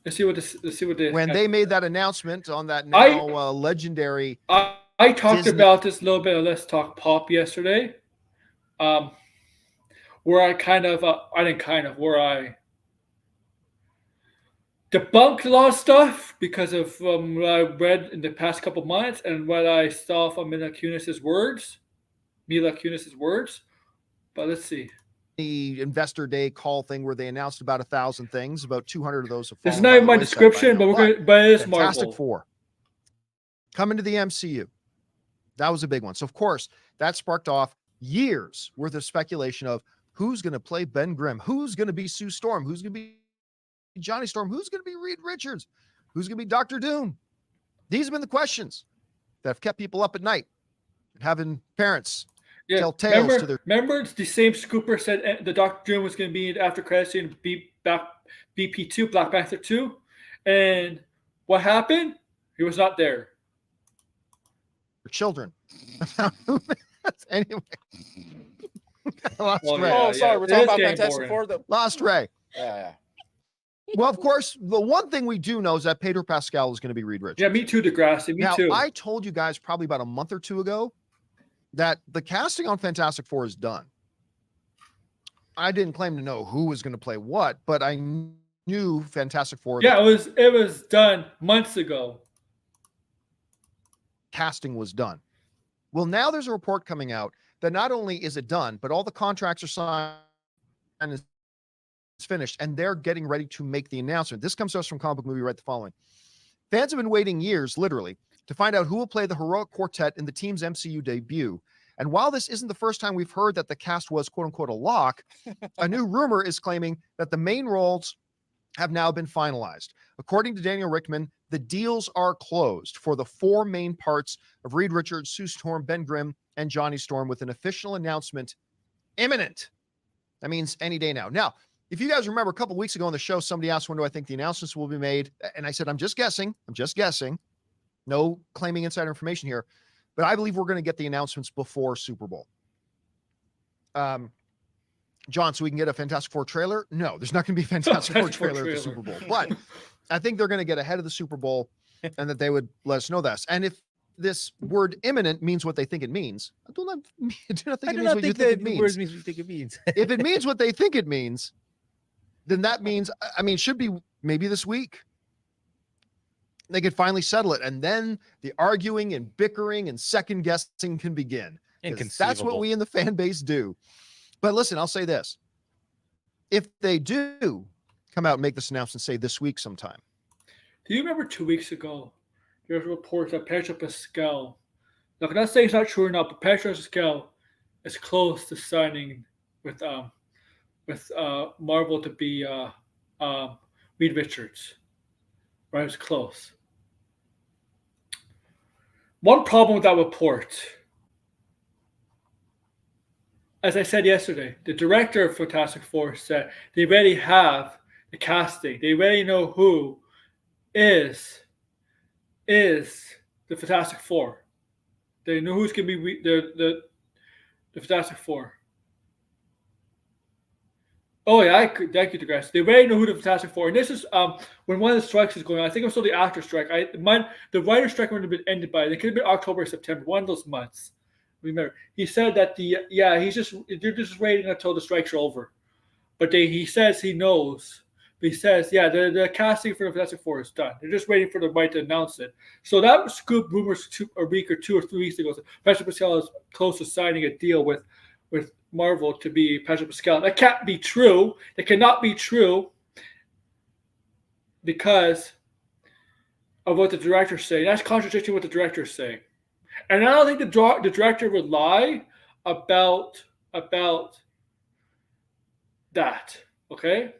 Let's see what they when they made that announcement on that now legendary. I talked about this a little bit on Let's Talk Pop yesterday. Where I where I debunked a lot of stuff because of what I read in the past couple months and what I saw from Mila Kunis's words. But let's see. The Investor Day call thing where they announced about 1,000 things, about 200 of those have fallen. It's not in my description, but it is Marvel. Fantastic Four. coming to the MCU. That was a big one. So, of course, that sparked off years worth of speculation of who's going to play Ben Grimm, who's going to be Sue Storm, who's going to be Johnny Storm, who's going to be Reed Richards, who's going to be Dr. Doom. These have been the questions that have kept people up at night, having parents tell tales to their. Remember, the same scooper said the Dr. Doom was going to be in after credits in BP2, Black Panther 2, and what happened? He was not there. Children. Anyway. Lost Ray. Yeah, sorry, we're talking about Fantastic Four. Lost Ray. Yeah. Well, of course, the one thing we do know is that Pedro Pascal is going to be Reed Richards. Yeah, me too, Degrassi. Me too. I told you guys probably about a month or two ago that the casting on Fantastic Four is done. I didn't claim to know who was going to play what, but I knew Fantastic Four. Yeah, it was done months ago. Casting was done. Well, now there's a report coming out that not only is it done, but all the contracts are signed and it's finished, and they're getting ready to make the announcement. This comes to us from Comic Book Movie right the following. Fans have been waiting years, literally, to find out who will play the heroic quartet in the team's MCU debut. And while this isn't the first time we've heard that the cast was quote unquote a lock, a new rumor is claiming that the main roles have now been finalized. According to Daniel Rickman, the deals are closed for the 4 main parts of Reed Richards, Sue Storm, Ben Grimm, and Johnny Storm, with an official announcement imminent. That means any day now. Now, if you guys remember a couple weeks ago on the show, somebody asked when do I think the announcements will be made? And I said, I'm just guessing. No claiming insider information here, but I believe we're going to get the announcements before Super Bowl. John, so we can get a Fantastic Four trailer? No, there's not going to be a Fantastic Four trailer at the Super Bowl. But I think they're going to get ahead of the Super Bowl and that they would let us know this. And if this word imminent means what they think it means, I do not think it means what you think it means. If it means what they think it means, then that means, it should be maybe this week. They could finally settle it. And then the arguing and bickering and second guessing can begin. That's what we in the fan base do. But listen, I'll say this. If they do come out and make this announcement, say this week sometime. Do you remember 2 weeks ago, there was a report that Pedro Pascal, look, I'm not saying it's not true or not, but Pedro Pascal is close to signing with Marvel to be Reed Richards. Right, it's close. One problem with that report, as I said yesterday, the director of Fantastic Four said they already have the casting. They already know who is the Fantastic Four. They know who's going to be the Fantastic Four. Oh yeah, thank you, Degrassi. They already know who the Fantastic Four. And this is when one of the strikes is going on. I think it was still the actor strike. The writer strike would have been ended by. It could have been October or September, one of those months. Remember, he said that they're just waiting until the strikes are over. But he says he knows. But he says, the casting for the Fantastic Four is done. They're just waiting for the right to announce it. So that scoop rumors a week or 2 or 3 weeks ago. Pedro Pascal is close to signing a deal with Marvel to be Pedro Pascal. That can't be true. That cannot be true because of what the director's saying. That's contradicting what the director's saying. And I don't think the director would lie about that. Okay?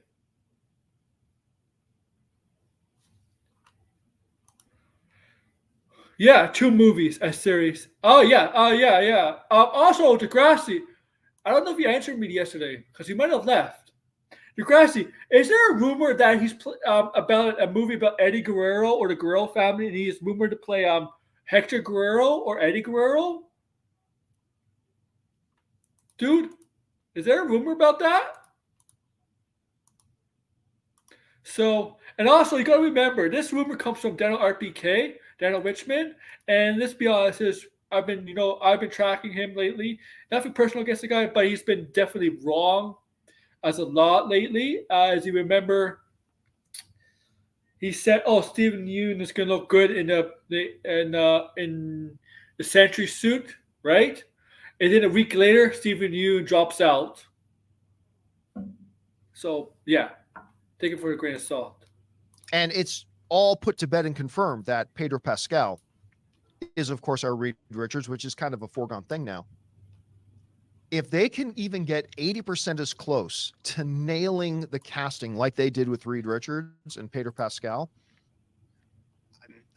Yeah, 2 movies, a series. Oh yeah. Also, Degrassi, I don't know if you answered me yesterday because you might have left. Degrassi, is there a rumor that he's about a movie about Eddie Guerrero or the Guerrero family, and he is rumored to play Hector Guerrero or Eddie Guerrero? Dude, is there a rumor about that? So, and also you got to remember, this rumor comes from Daniel Richmond, and let's be honest, I've been tracking him lately. Nothing personal against the guy, but he's been definitely wrong as a lot lately. As you remember, he said, Stephen Yeun is going to look good in the Sentry suit, right? And then a week later, Stephen Yeun drops out. So, yeah, take it for a grain of salt. And it's all put to bed and confirmed that Pedro Pascal is, of course, our Reed Richards, which is kind of a foregone thing now. If they can even get 80% as close to nailing the casting like they did with Reed Richards and Pedro Pascal,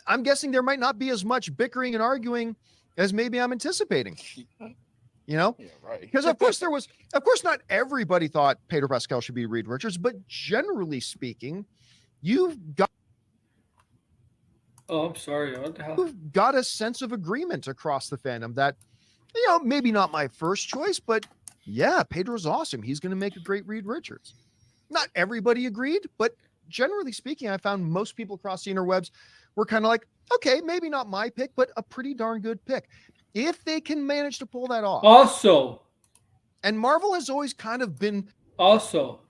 I'm guessing there might not be as much bickering and arguing as maybe I'm anticipating. You know, Yeah, right. Because of course not everybody thought Pedro Pascal should be Reed Richards, but generally speaking, you've got I'm sorry. What the hell? you've got a sense of agreement across the fandom that, you know, maybe not my first choice, but yeah, Pedro's awesome. He's going to make a great Reed Richards. Not everybody agreed, but generally speaking, I found most people across the interwebs were kind of like, okay, maybe not my pick, but a pretty darn good pick. If they can manage to pull that off. Also, and Marvel has always kind of been. Also,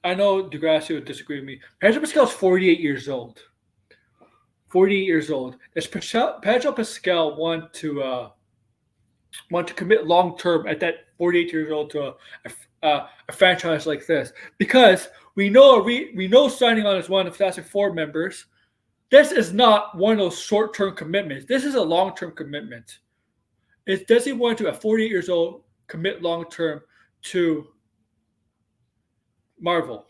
I know Degrassi would disagree with me. Pedro Pascal is 48 years old. 48 years old. Does Pedro Pascal want to commit long term at that 48 years old to a franchise like this? Because we know signing on as one of the Fantastic Four members, this is not one of those short term commitments. This is a long term commitment. Does he want to, at 48 years old, commit long term to Marvel?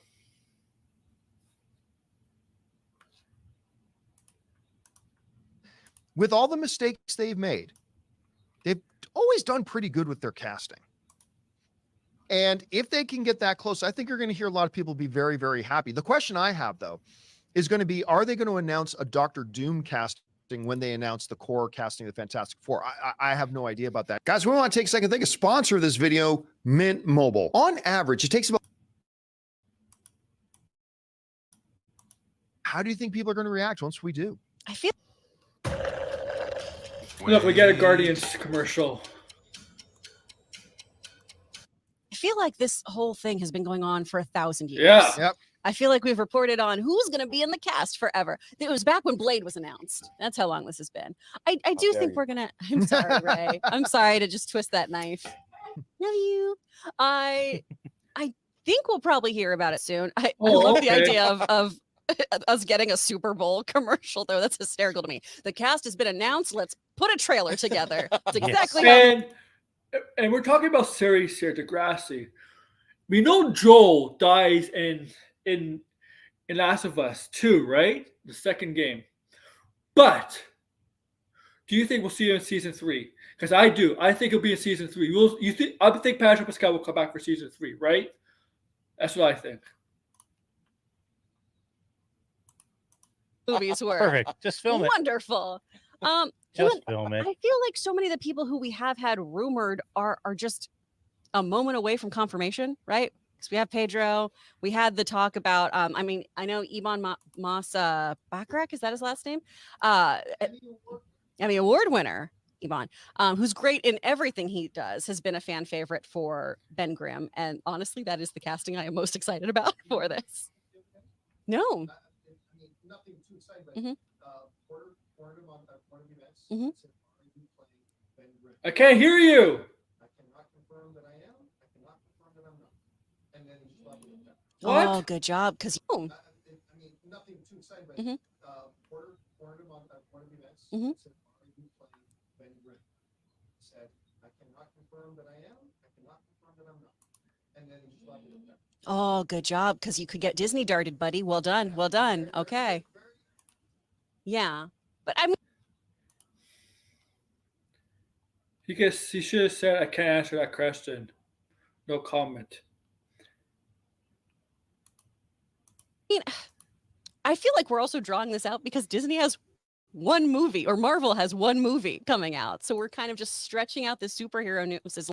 With all the mistakes they've made, they've always done pretty good with their casting. And if they can get that close, I think you're going to hear a lot of people be very, very happy. The question I have, though, is going to be, are they going to announce a Doctor Doom casting when they announce the core casting of the Fantastic Four? I have no idea about that. Guys, we want to take a second to thank a sponsor of this video, Mint Mobile. On average, it takes about... How do you think people are going to react once we do? I feel Look, we get a Guardians commercial. like this whole thing has been going on for 1,000 years. Yeah. Yep. I feel like we've reported on who's going to be in the cast forever. It was back when Blade was announced. That's how long this has been. I do think we're going to... I'm sorry, Ray. I'm sorry to just twist that knife. Love you. I think we'll probably hear about it soon. I love the idea of us getting a Super Bowl commercial, though. That's hysterical to me. The cast has been announced. Let's put a trailer together. That's exactly how... And we're talking about series here, Degrassi. We know Joel dies in Last of Us 2, right? The second game. But do you think we'll see him in season 3? Because I do. I think he'll be in season 3. I think Pedro Pascal will come back for season 3, right? That's what I think. Movies were Perfect. Just film it. wonderful. Just film it. I feel like so many of the people who we have had rumored are just a moment away from confirmation, right? Because we have Pedro. We had the talk about, I know Iban Mas Bachrach, is that his last name? Emmy Award winner, Iban, who's great in everything he does, has been a fan favorite for Ben Grimm. And honestly, that is the casting I am most excited about for this. No. Nothing too exciting, but I can't hear you. I cannot confirm that I am. I cannot confirm that I'm not. And then just like that. What? Oh, good job. Because Nothing too exciting, but Porter on one of the events said, "Are you playing Ben Grimm?" Said, "I cannot confirm that I am. I cannot confirm that I'm not." And then just like that. Oh, good job. Because you could get Disney darted, buddy. Well done. Well done. Okay. Yeah. But I mean, He should have said, I can't answer that question. No comment. I feel like we're also drawing this out because Disney has one movie, or Marvel has one movie coming out. So we're kind of just stretching out this superhero news as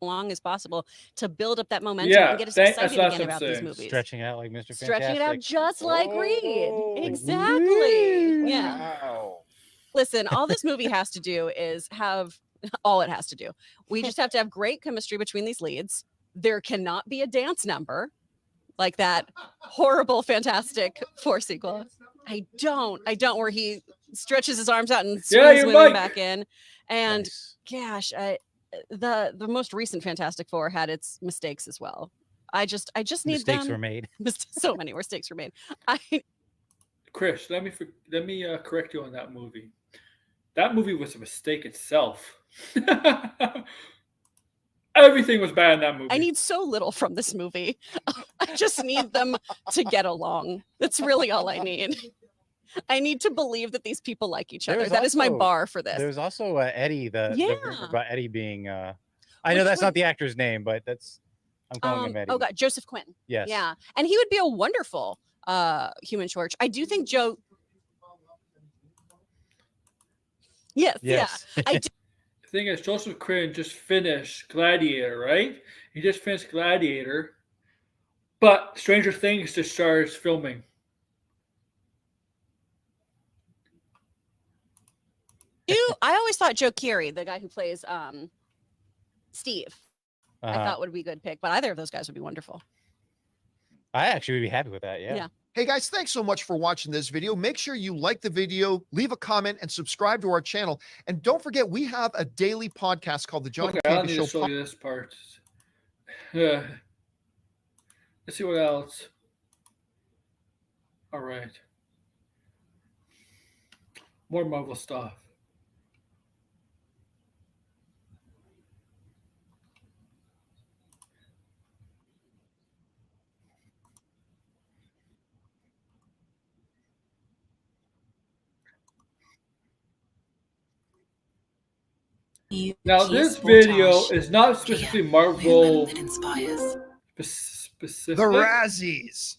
long as possible to build up that momentum and get us excited again about these movies. Stretching it out like Mr. Fantastic. Stretching it out just like Reed. Exactly. Yeah. Wow. Listen, all this movie has to do is have all it has to do. We just have to have great chemistry between these leads. There cannot be a dance number like that horrible Fantastic Four sequel. I don't where he stretches his arms out and swings women back in. And gosh, the most recent Fantastic Four had its mistakes as well. I just need mistakes them. were made. So many mistakes were made. Chris, let me correct you on that movie. That movie was a mistake itself. Everything was bad in that movie. I need so little from this movie. I just need them to get along. That's really all I need. I need to believe that these people like each other. That is my bar for this. There's also Eddie, the rumor about Eddie being. I know that's not the actor's name, but I'm calling him Eddie. Oh God, Joseph Quinn. Yes. Yeah, and he would be a wonderful Human Torch. I do think Joe. Yes. Yeah. I do. The thing is, Joseph Quinn just finished Gladiator, right? He just finished Gladiator, but Stranger Things just starts filming. I always thought Joe Keery, the guy who plays Steve, I thought would be a good pick, but either of those guys would be wonderful. I actually would be happy with that. Yeah. Hey guys, thanks so much for watching this video. Make sure you like the video, leave a comment, and subscribe to our channel. And don't forget, we have a daily podcast called the John Campea Show. Show you this part. Let's see what else. All right. More Marvel stuff. Now, this video is not specifically Marvel specific. The Razzies.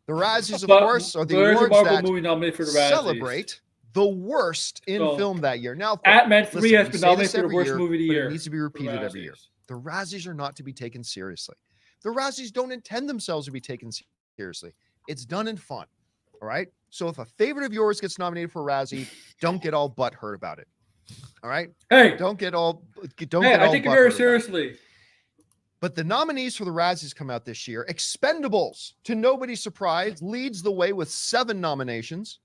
The Razzies, of course, are the awards that movie nominated for the Razzies. Celebrate the worst in film that year. Now, Ant-Man 3 has been nominated for the worst movie of the year. It needs to be repeated every year. The Razzies are not to be taken seriously. The Razzies don't intend themselves to be taken seriously. It's done in fun. All right. So if a favorite of yours gets nominated for a Razzie, don't get all butthurt about it. All right. Hey, don't get all. I take it very seriously. But the nominees for the Razzies come out this year. Expendables, to nobody's surprise, leads the way with 7 nominations.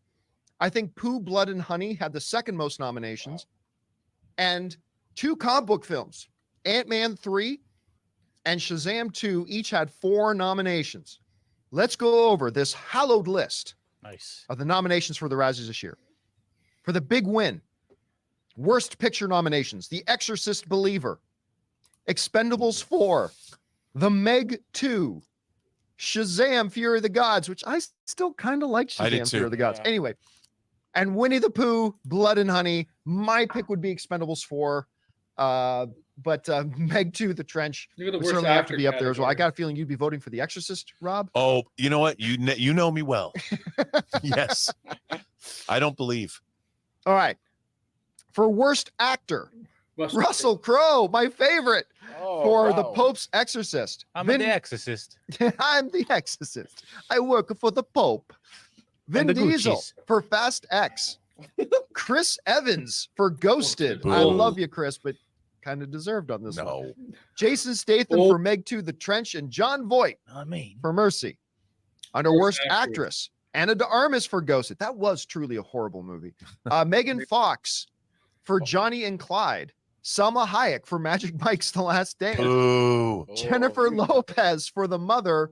I think Pooh, Blood, and Honey had the second most nominations. And 2 comic book films, Ant-Man 3 and Shazam 2, each had 4 nominations. Let's go over this hallowed list of the nominations for the Razzies this year. For the big win, Worst Picture nominations: The Exorcist Believer, Expendables 4, The Meg 2, Shazam Fury of the Gods, which I still kind of like Shazam Fury of the Gods. Yeah. Anyway, and Winnie the Pooh, Blood and Honey. My pick would be Expendables 4. But Meg 2, The Trench, would certainly have to be up there as well. I got a feeling you'd be voting for The Exorcist, Rob. Oh, you know what? You know me well. Yes. I don't believe. All right. For Worst Actor, Russell Crowe, my favorite, for The Pope's Exorcist. I'm the Exorcist. I'm the Exorcist. I work for the Pope. Vin Diesel for Fast X. Chris Evans for Ghosted. I love you, Chris, but kind of deserved on this one. Jason Statham for Meg 2, The Trench, and John Voight for Mercy. Under Worst Actress, Ana de Armas for Ghosted. That was truly a horrible movie. Megan Fox for Johnny and Clyde. Salma Hayek for Magic Mike's The Last Dance. Jennifer Lopez for The Mother,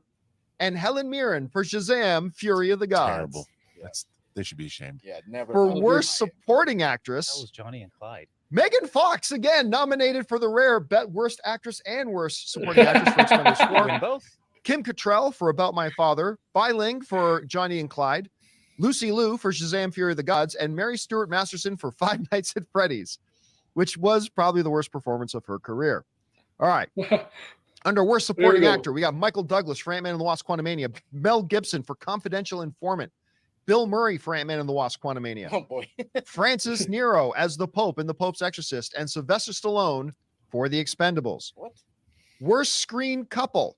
and Helen Mirren for Shazam Fury of the Gods. Terrible. They should be ashamed. Yeah, never. For Worst Supporting Actress, that was Johnny and Clyde. Megan Fox, again, nominated for the rare Worst Actress and Worst Supporting Actress for Expendables 4. Both. Kim Cattrall for About My Father, Bai Ling for Johnny and Clyde, Lucy Liu for Shazam Fury of the Gods, and Mary Stuart Masterson for Five Nights at Freddy's, which was probably the worst performance of her career. All right. Under Worst Supporting Actor, we got Michael Douglas for Ant-Man and the Wasp: Quantumania, Mel Gibson for Confidential Informant, Bill Murray for Ant-Man and the Wasp: Quantumania, Oh boy. Francis Nero as the Pope in The Pope's Exorcist, and Sylvester Stallone for The Expendables. What? Worst Screen Couple,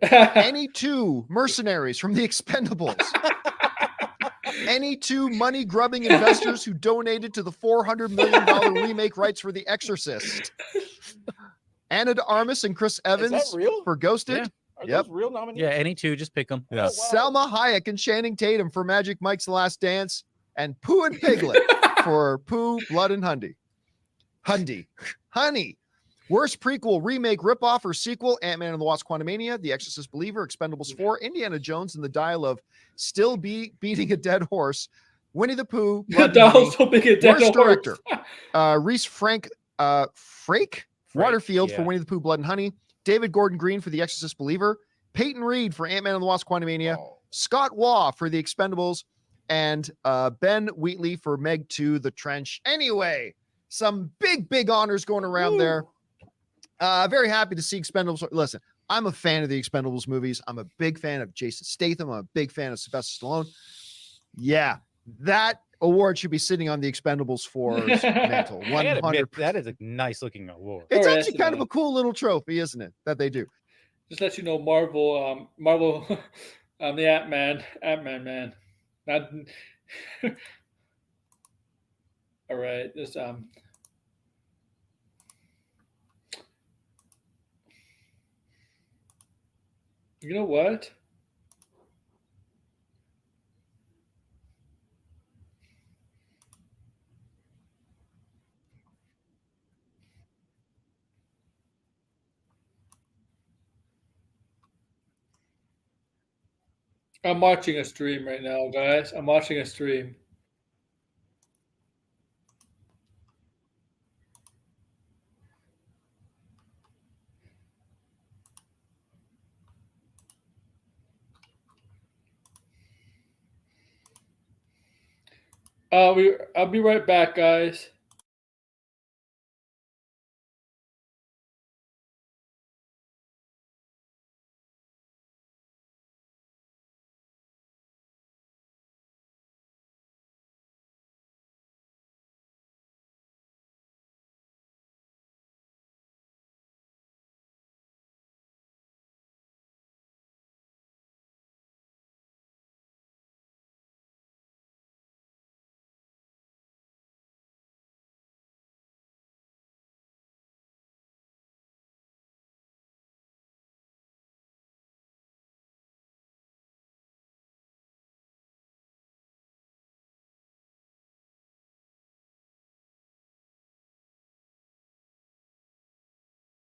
any 2 mercenaries from The Expendables. Any 2 money-grubbing investors who donated to the $400 million remake rights for The Exorcist. Ana de Armas and Chris Evans for Ghosted. Yeah. Are those real nominees? Yeah, any 2, just pick them. Yeah. Salma Hayek and Channing Tatum for Magic Mike's The Last Dance, and Pooh and Piglet for Pooh, Blood and Honey. Worst prequel, remake, ripoff, or sequel: Ant-Man and the Wasp: Quantumania, The Exorcist Believer, Expendables 4, Indiana Jones and the Dial of Still Beating a Dead Horse, Winnie the Pooh, Blood and Honey. Also being a dead Worst horse. director, Reese Frake Waterfield for Winnie the Pooh, Blood and Honey, David Gordon Green for The Exorcist Believer, Peyton Reed for Ant-Man and the Wasp: Quantumania, Scott Waugh for The Expendables, and Ben Wheatley for Meg 2, The Trench. Anyway, some big honors going around there. Very happy to see Expendables. Listen, I'm a fan of the Expendables movies. I'm a big fan of Jason Statham. I'm a big fan of Sylvester Stallone. Yeah, that award should be sitting on the Expendables 4's mantle. 100%. That is a nice looking award. It's actually kind of a cool little trophy, isn't it? That they do. Just let you know, Marvel, the Ant-Man man. Not. All right, this You know what? I'm watching a stream right now, guys. I'm watching a stream. I'll be right back, guys.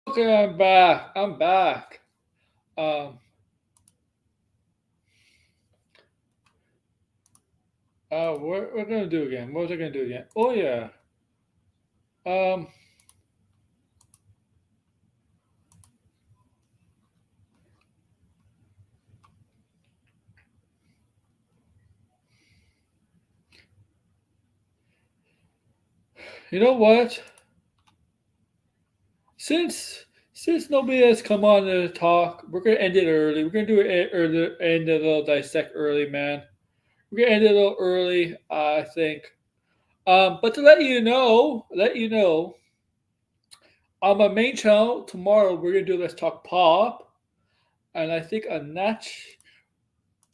Okay, I'm back. What we're gonna do again? What was I gonna do again? Oh yeah. You know what? Since nobody has come on to talk, we're gonna end it early. We're gonna do it early, end a little dissect early, man. We're gonna end it a little early, I think. But to let you know, on my main channel tomorrow we're gonna do Let's Talk Pop, and I think on that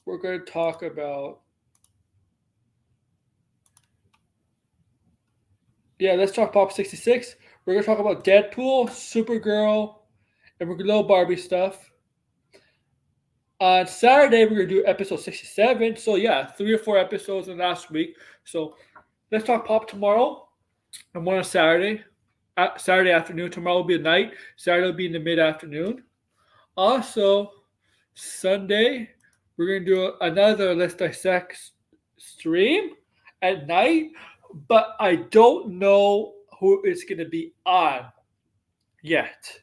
we're gonna talk about Let's Talk Pop 66. We're gonna talk about Deadpool, Supergirl, and we're gonna do Barbie stuff. On Saturday we're gonna do episode 67. So yeah, 3 or 4 episodes in last week. So Let's Talk Pop tomorrow and one on Saturday. Saturday afternoon. Tomorrow will be at night. Saturday will be in the mid-afternoon. Also, Sunday, we're going to do another Let's Dissect stream at night, but I don't know who it's going to be on yet.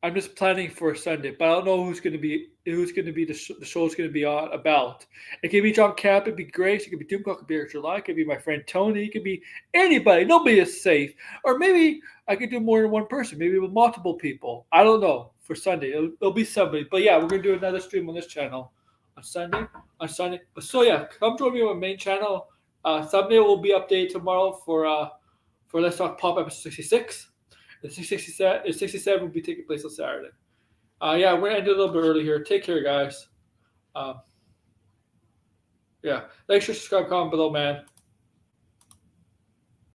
I'm just planning for Sunday, but I don't know who's going to be the show's going to be on about. It could be John Camp, it'd be Grace, it could be Doomcock, it could be July, it could be my friend Tony, it could be anybody. Nobody is safe. Or maybe I could do more than one person, maybe with multiple people. I don't know. For Sunday, it'll be somebody. But yeah, we're gonna do another stream on this channel on Sunday. But so yeah, come join me on my main channel. Thumbnail will be updated tomorrow for Let's Talk Pop episode 66. The 67 will be taking place on Saturday. Yeah, we're gonna end it a little bit early here. Take care, guys. Yeah, like, share, subscribe, comment below, man.